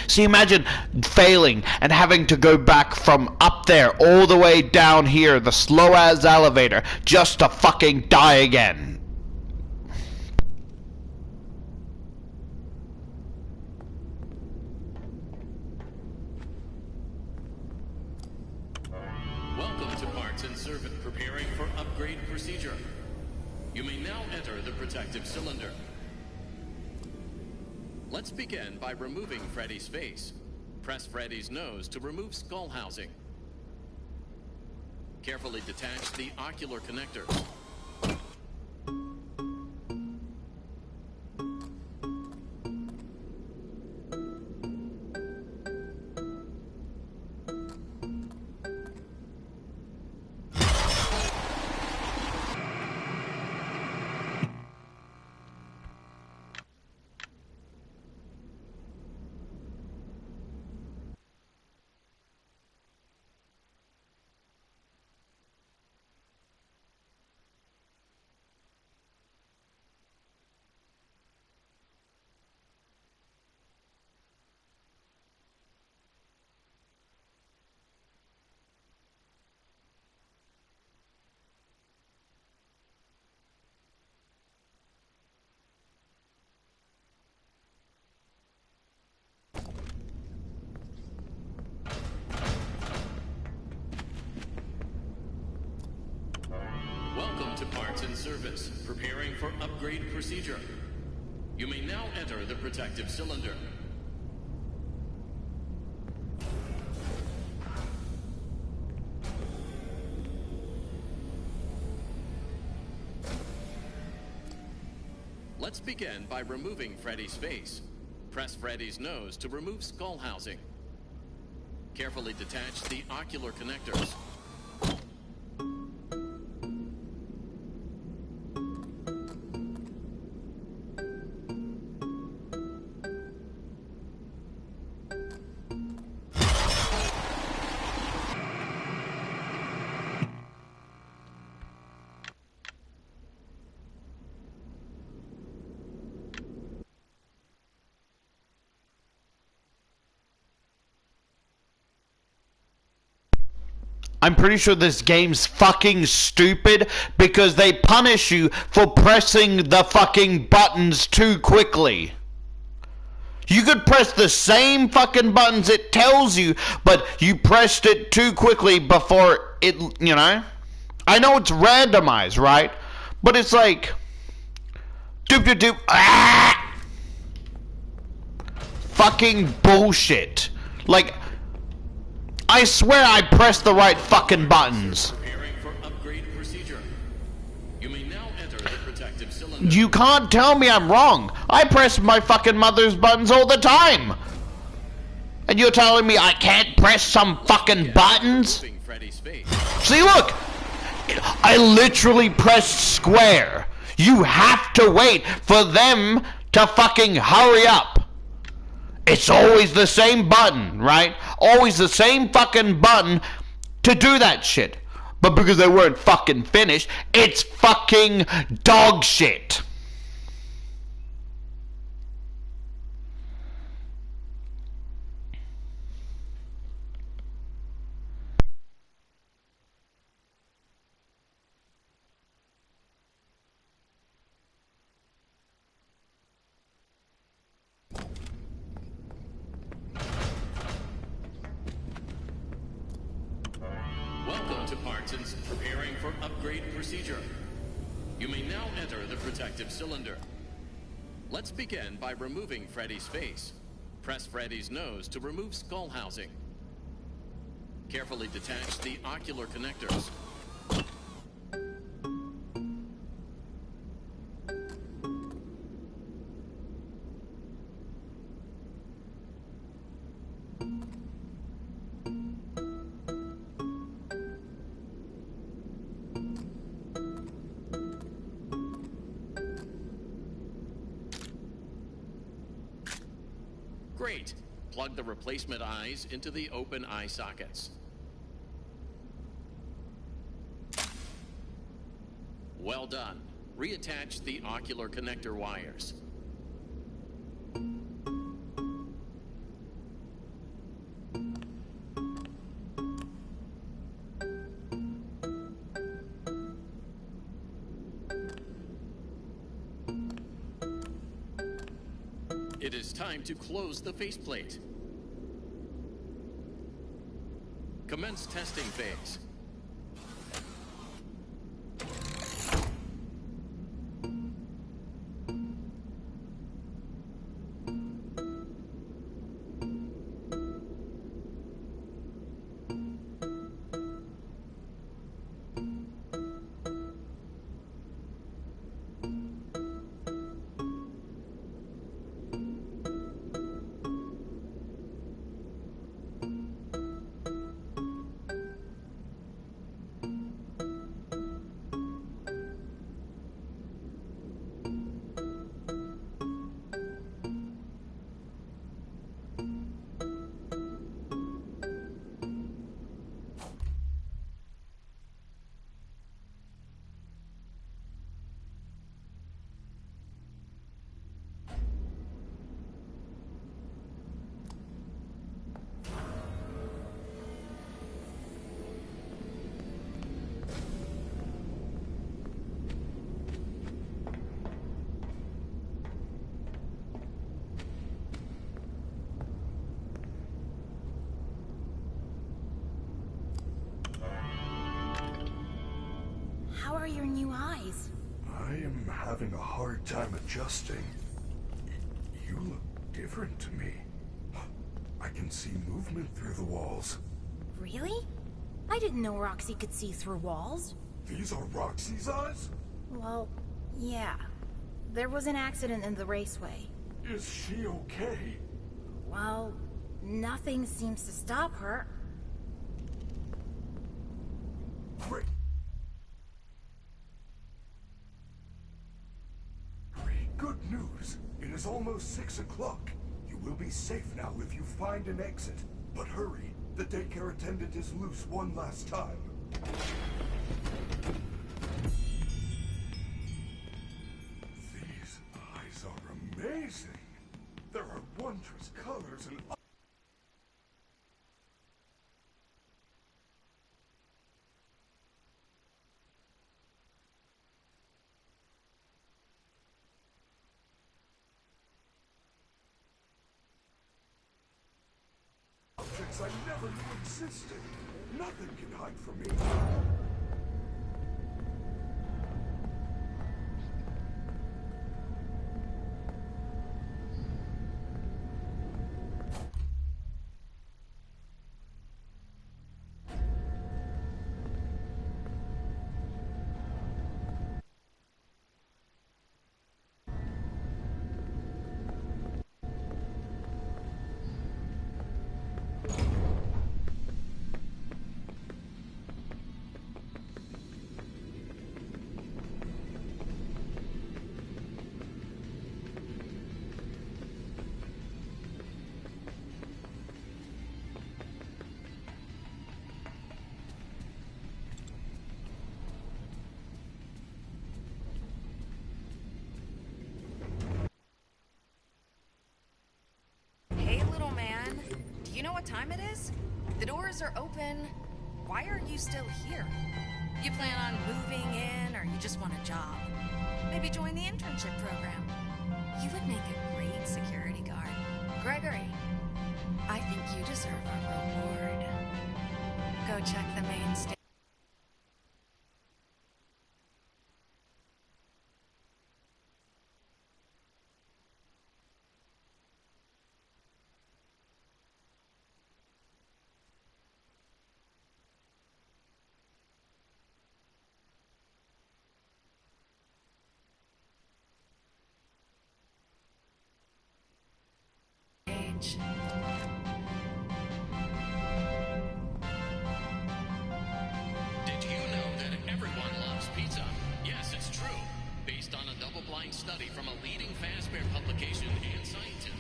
See, imagine failing and having to go back from up there all the way down here, the slow-ass elevator, just to fucking die again. Welcome to Parts and Service. Preparing for upgrade procedure. You may now enter the protective cylinder. Let's begin by removing Freddy's face. Press Freddy's nose to remove skull housing. Carefully detach the ocular connectors. parts in service. Preparing for upgrade procedure. You may now enter the protective cylinder. Let's begin by removing Freddy's face. Press Freddy's nose to remove skull housing. Carefully detach the ocular connectors. I'm pretty sure this game's fucking stupid because they punish you for pressing the fucking buttons too quickly. You could press the same fucking buttons it tells you, but you pressed it too quickly before it, you know? I know it's randomized, right? But it's like... Doop doop doop. Ah! Fucking bullshit. Like... I swear I pressed the right fucking buttons. Preparing for upgrade procedure. You may now enter the protective cylinder. You can't tell me I'm wrong. I press my fucking mother's buttons all the time. And you're telling me I can't press some fucking buttons? Removing Freddy's face. See, look. I literally pressed square. You have to wait for them to fucking hurry up. It's always the same button, right? Always the same fucking button to do that shit. But because they weren't fucking finished, it's fucking dog shit. Welcome to Partson's preparing for upgrade procedure. You may now enter the protective cylinder. Let's begin by removing Freddy's face. Press Freddy's nose to remove skull housing. Carefully detach the ocular connectors. Great. Plug the replacement eyes into the open eye sockets. Well done. Reattach the ocular connector wires. It is time to close the faceplate. Commence testing phase. How are your new eyes? I am having a hard time adjusting. You look different to me. I can see movement through the walls. Really? I didn't know Roxy could see through walls. These are Roxy's eyes? Well, yeah. There was an accident in the raceway. Is she okay? Well, nothing seems to stop her. Great. Good news. It is almost 6 o'clock. You will be safe now if you find an exit. But hurry. The daycare attendant is loose one last time. These eyes are amazing. There are wondrous colors and objects I never knew existed. Nothing can hide from me. Hey, little man. Do you know what time it is? The doors are open. Why are you still here? You plan on moving in, or you just want a job? Maybe join the internship program. You would make a great security guard. Gregory, I think you deserve a reward. Go check the main stage. Did you know that everyone loves pizza? Yes, it's true. Based on a double-blind study from a leading Fazbear publication and scientist.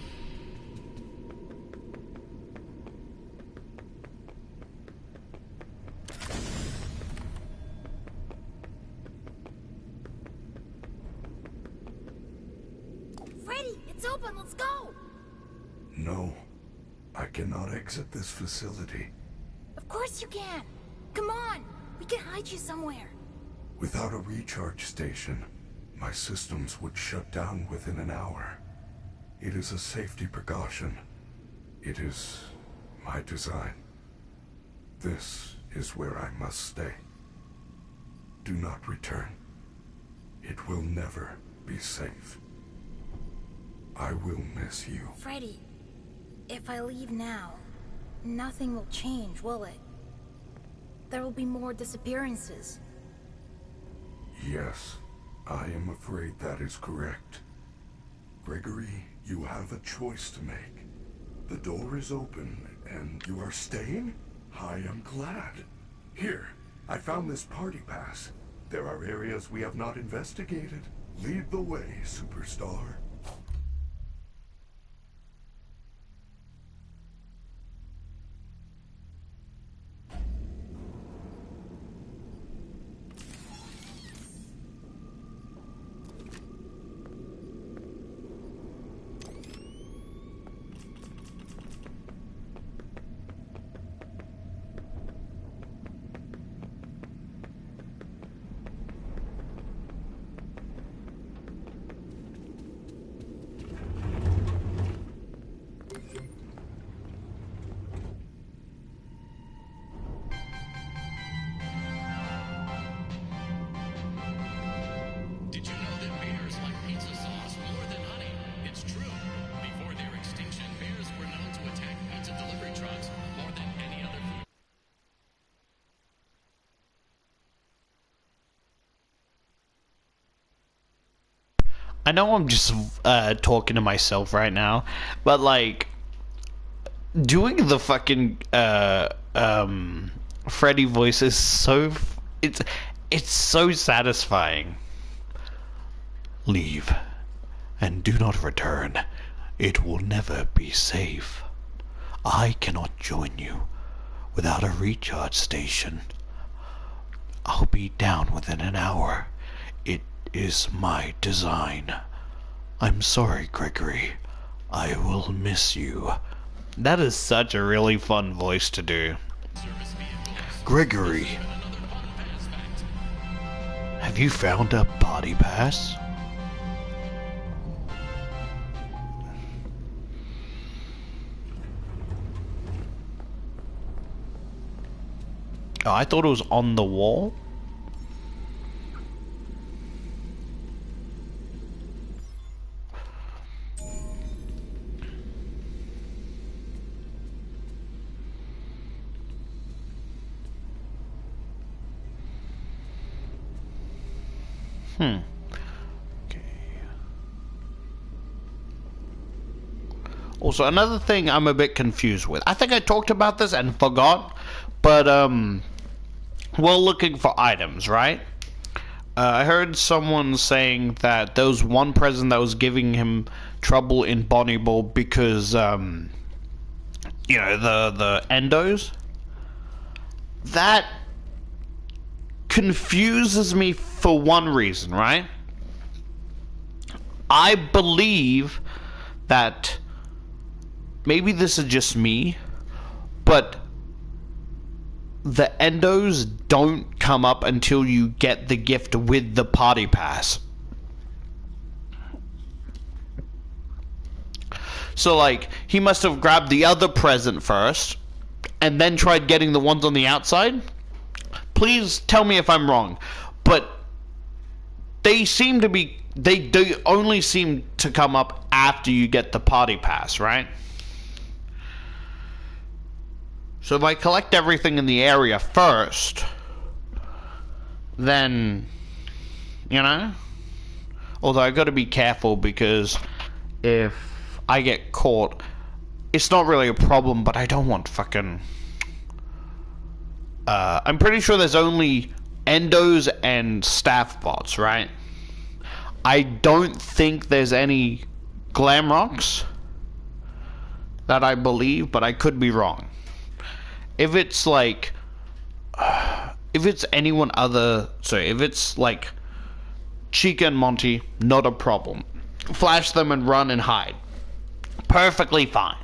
Freddy, it's open, let's go! No. I cannot exit this facility. Of course you can! Come on! We can hide you somewhere. Without a recharge station, my systems would shut down within an hour. It is a safety precaution. It is my design. This is where I must stay. Do not return. It will never be safe. I will miss you. Freddy, if I leave now, nothing will change, will it? There will be more disappearances. Yes, I am afraid that is correct. Gregory, you have a choice to make. The door is open, and you are staying? I am glad. Here, I found this party pass. There are areas we have not investigated. Lead the way, superstar. I know I'm just talking to myself right now, but like doing the fucking Freddy voice is so it's so satisfying. Leave and do not return. It will never be safe. I cannot join you without a recharge station. I'll be down within an hour. It is my design. I'm sorry, Gregory. I will miss you. That is such a really fun voice to do. Gregory, have you found a body pass? Oh, I thought it was on the wall. Okay. Also, another thing I'm a bit confused with. I think I talked about this and forgot, but we're looking for items, right? I heard someone saying that there was one present that was giving him trouble in Bonnie Ball because, you know, the endos. That confuses me for one reason, right? I believe that maybe this is just me, but the endos don't come up until you get the gift with the party pass. So like he must have grabbed the other present first and then tried getting the ones on the outside. Please tell me if I'm wrong, but they seem to be, they do only seem to come up after you get the party pass, right? So if I collect everything in the area first, then, you know, although I gotta be careful because if I get caught, it's not really a problem, but I don't want fucking, I'm pretty sure there's only endos and staff bots, right? I don't think there's any glam rocks that I believe, but I could be wrong. If it's like, if it's anyone other, sorry, if it's like Chica and Monty, not a problem. Flash them and run and hide. Perfectly fine.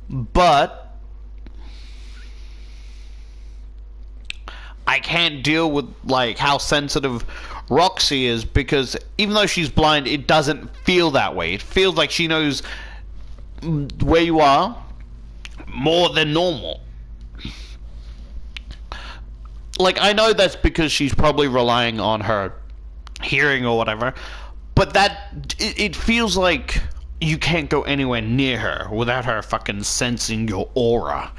But I can't deal with like how sensitive Roxy is, because even though she's blind, it doesn't feel that way. It feels like she knows where you are more than normal. Like, I know that's because she's probably relying on her hearing or whatever, but that it feels like you can't go anywhere near her without her fucking sensing your aura.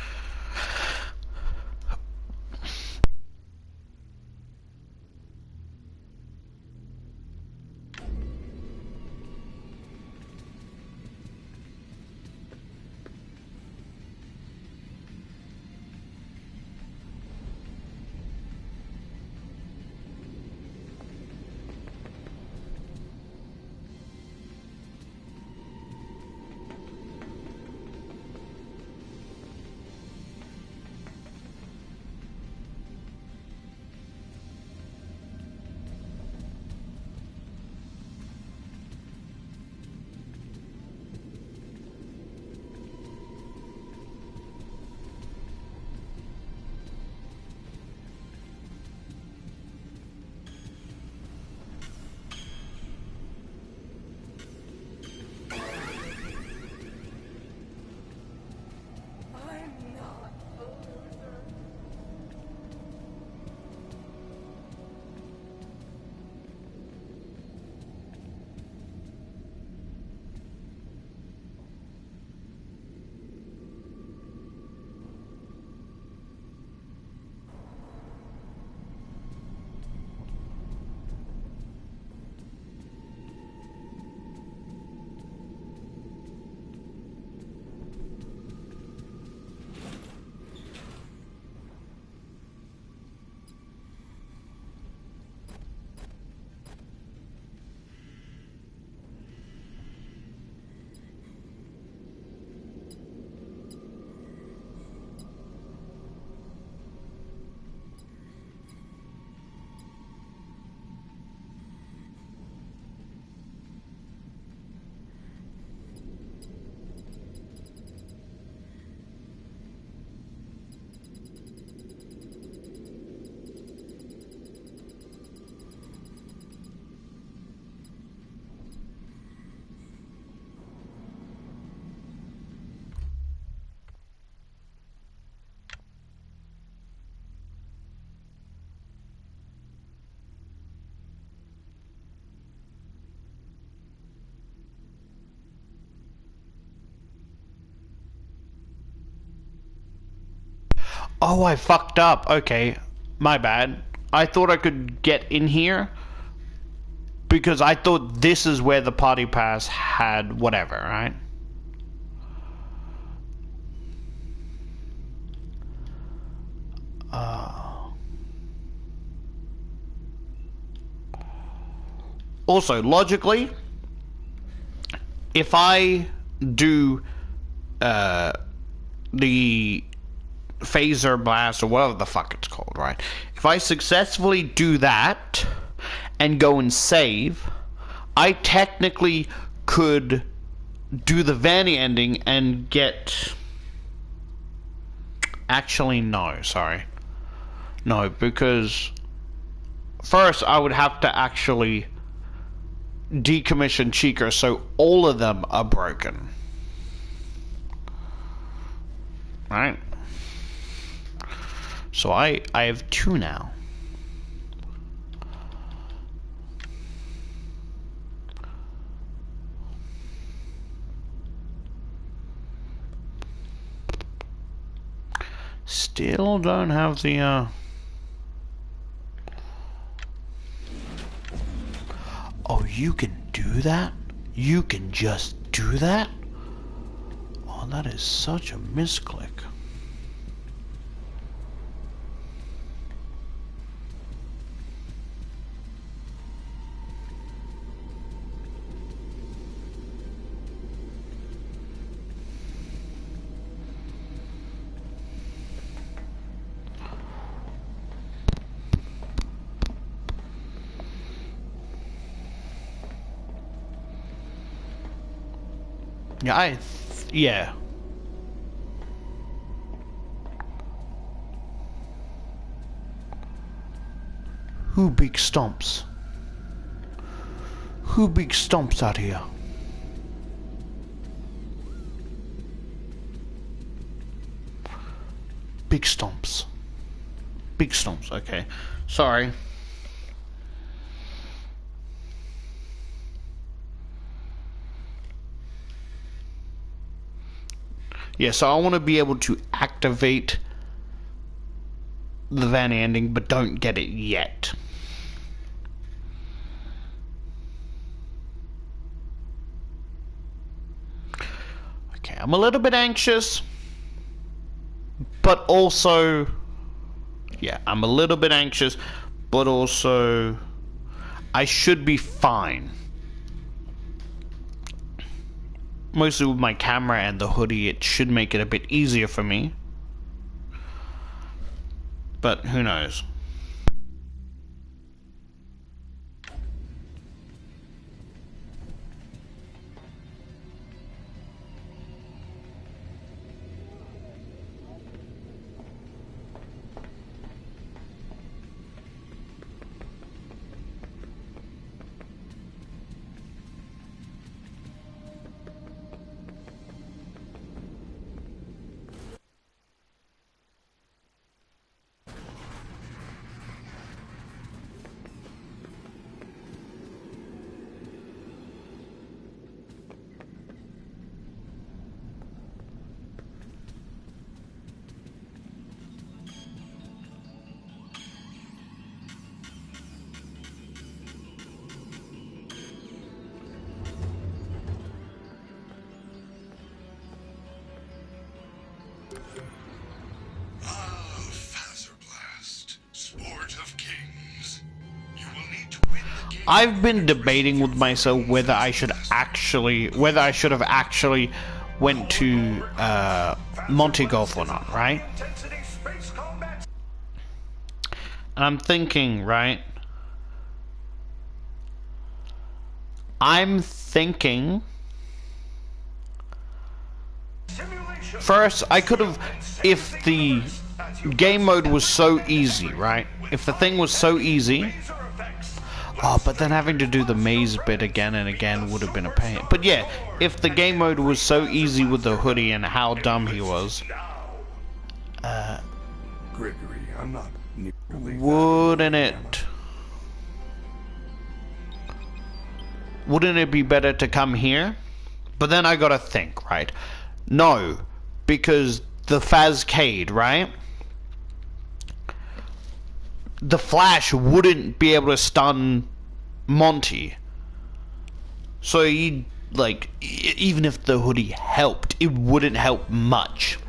Oh, I fucked up. Okay, my bad. I thought I could get in here because I thought this is where the party pass had whatever, right? Also, logically, if I do the phaser blast or whatever the fuck it's called, right? If I successfully do that and go and save, I technically could do the Vanny ending and get... Actually, no, sorry. No, because first I would have to actually decommission Chica, so all of them are broken. Right? So I have 2 now. Still don't have the Oh, you can do that? You can just do that? Oh, that is such a misclick. Yeah, yeah. Who big stomps? Who big stomps out here? Big stomps. Big stomps, okay. Sorry. Yeah, so I want to be able to activate the Van ending, but don't get it yet. Okay, I'm a little bit anxious, but also... Yeah, I'm a little bit anxious, but also... I should be fine. Mostly with my camera and the hoodie, it should make it a bit easier for me. But who knows? I've been debating with myself whether I should have actually went to Monte Golf or not, right? And I'm thinking, right? I'm thinking first I could have, if the game mode was so easy, right? If the thing was so easy. Oh, but then having to do the maze bit again and again would have been a pain. But yeah, if the game mode was so easy with the hoodie and how dumb he was, Gregory, I'm not wouldn't it be better to come here? But then I gotta think, right? No, because the Fazcade, right? the Flash wouldn't be able to stun Monty. So he, like, even if the hoodie helped, it wouldn't help much.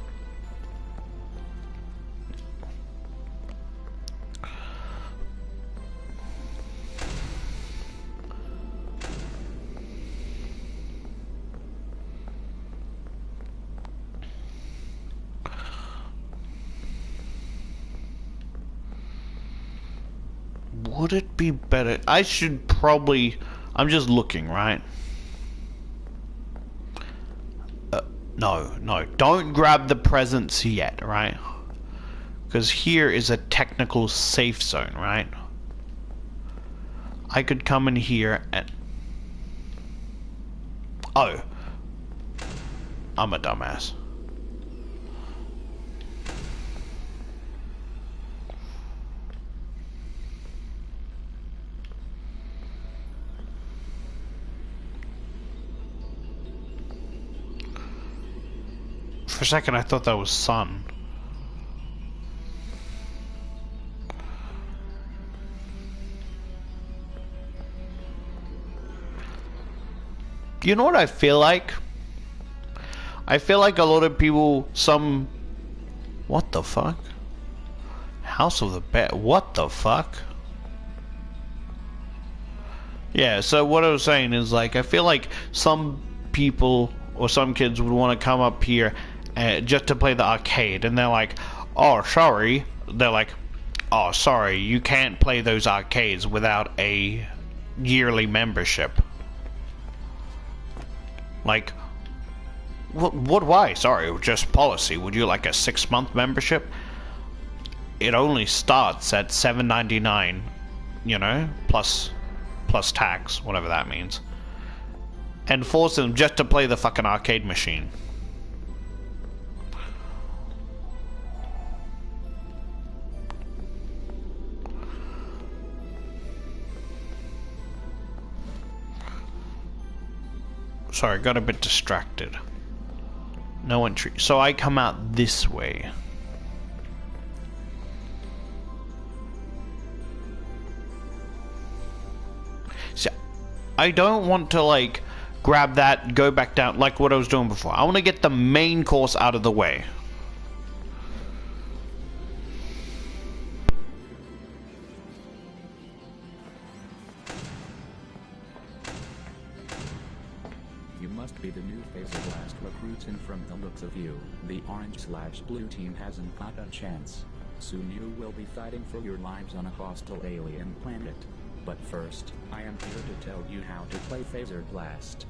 Would it be better? I should probably... I'm just looking, right? No. Don't grab the presents yet, right? Because here is a technical safe zone, right? I could come in here and... Oh. I'm a dumbass. For a second, I thought that was sun. You know what I feel like? I feel like a lot of people, what the fuck? House of the Bear, what the fuck? Yeah, so what I was saying is, like, I feel like some people or some kids would want to come up here just to play the arcade, and they're like, oh, sorry. They're like, oh, sorry, you can't play those arcades without a yearly membership. Like, why? Sorry, just policy. Would you like a 6-month membership? It only starts at $7.99, you know, plus tax, whatever that means. And force them just to play the fucking arcade machine. Sorry, got a bit distracted. No entry. So I come out this way. See, I don't want to, like, grab that, go back down, like what I was doing before. I want to get the main course out of the way. You must be the new Phaser Blast recruits, and from the looks of you, the orange/blue team hasn't got a chance. Soon you will be fighting for your lives on a hostile alien planet. But first, I am here to tell you how to play Phaser Blast.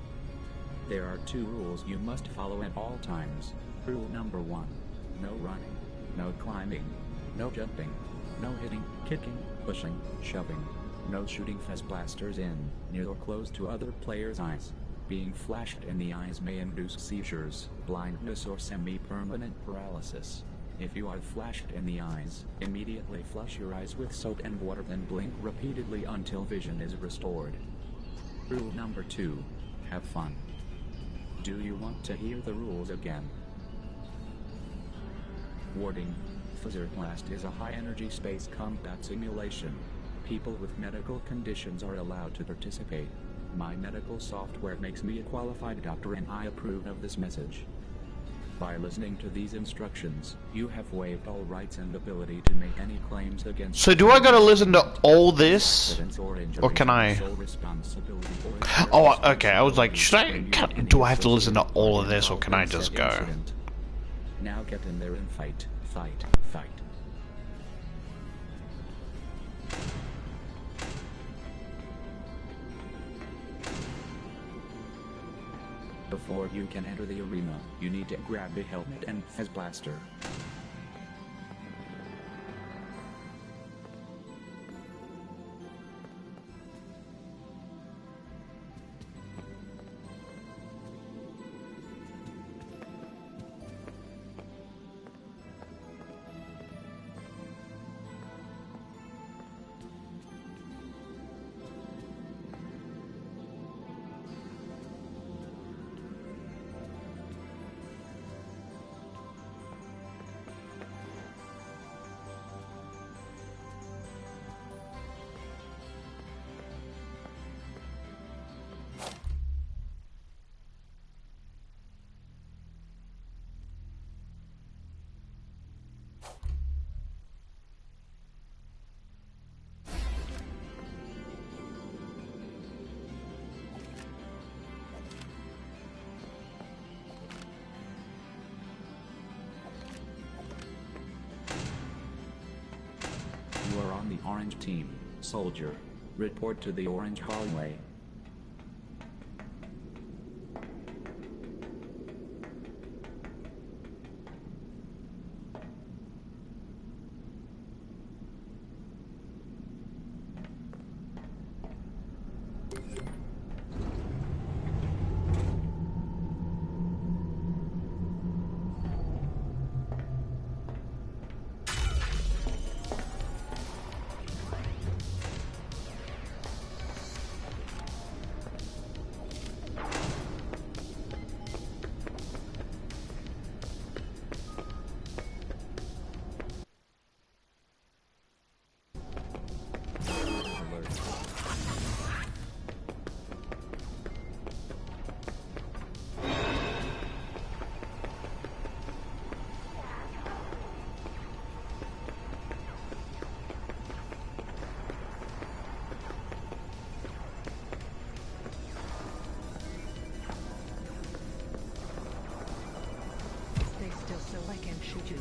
There are 2 rules you must follow at all times. Rule number 1. No running, no climbing, no jumping, no hitting, kicking, pushing, shoving, no shooting Phase blasters in, near or close to other players' eyes. Being flashed in the eyes may induce seizures, blindness or semi-permanent paralysis. If you are flashed in the eyes, immediately flush your eyes with soap and water, then blink repeatedly until vision is restored. Rule number 2. Have fun. Do you want to hear the rules again? Warning. Phaser Blast is a high-energy space combat simulation. People with medical conditions are allowed to participate. My medical software makes me a qualified doctor, and I approve of this message. By listening to these instructions, you have waived all rights and ability to make any claims against... So do I gotta listen to all this? Or can I... Oh, okay, I was like, do I have to listen to all of this, or can I just go? Now get in there and fight, fight, fight. Before you can enter the arena, you need to grab a helmet and Phase blaster. Orange Team, Soldier. Report to the Orange Hallway. Stay still so I can shoot you.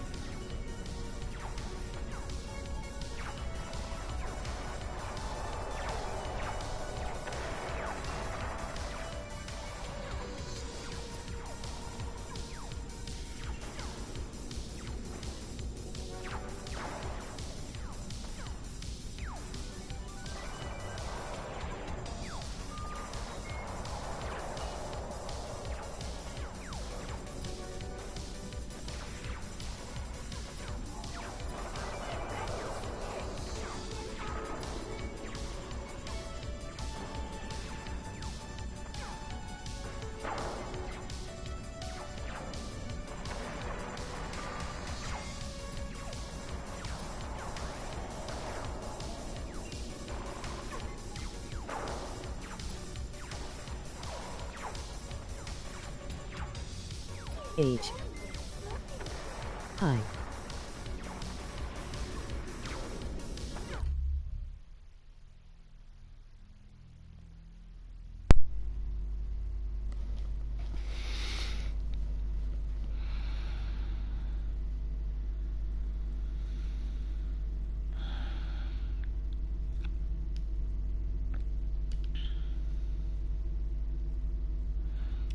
H. Hi.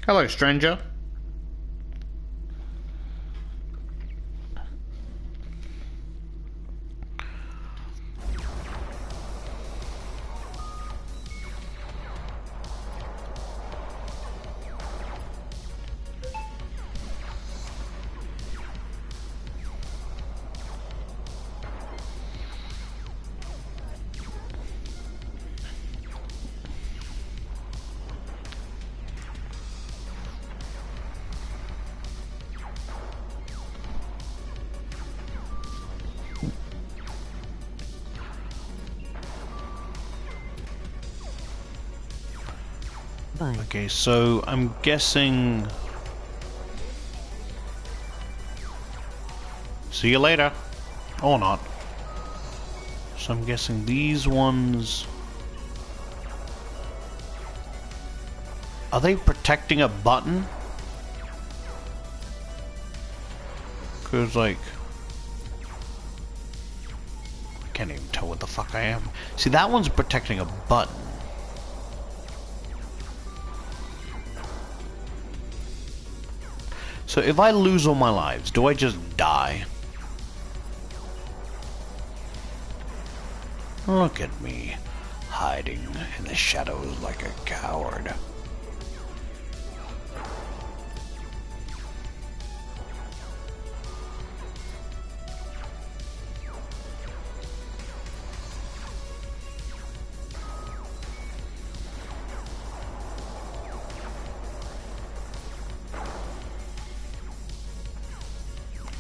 Hello, stranger. Bye. Okay, so I'm guessing... See you later. Or not. So I'm guessing these ones... Are they protecting a button? Cause like... I can't even tell what the fuck I am. See, that one's protecting a button. So if I lose all my lives, do I just die? Look at me, hiding in the shadows like a coward.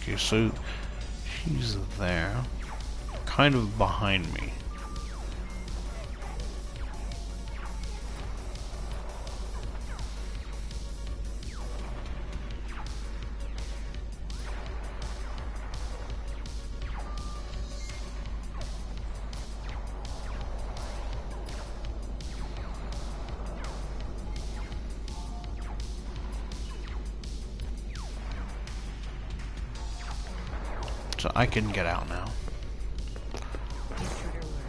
Okay, so she's there, kind of behind me. So I can get out now. Intruder alert.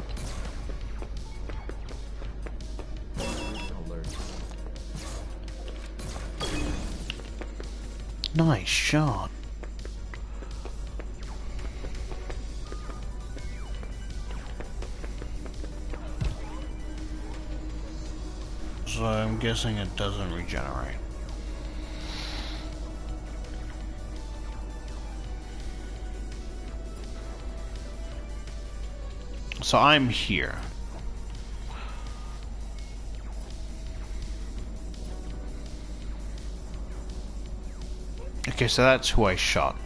Nice shot. So I'm guessing it doesn't regenerate. So I'm here. Okay, so that's who I shot.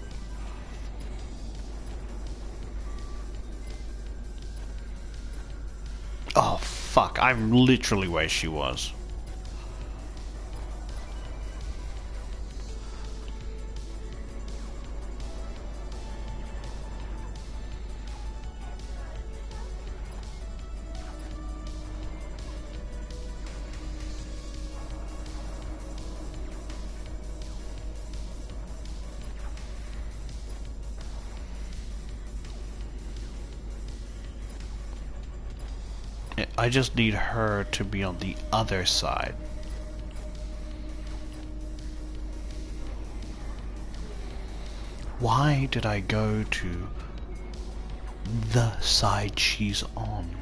Oh fuck, I'm literally where she was. I just need her to be on the other side. Why did I go to the side she's on?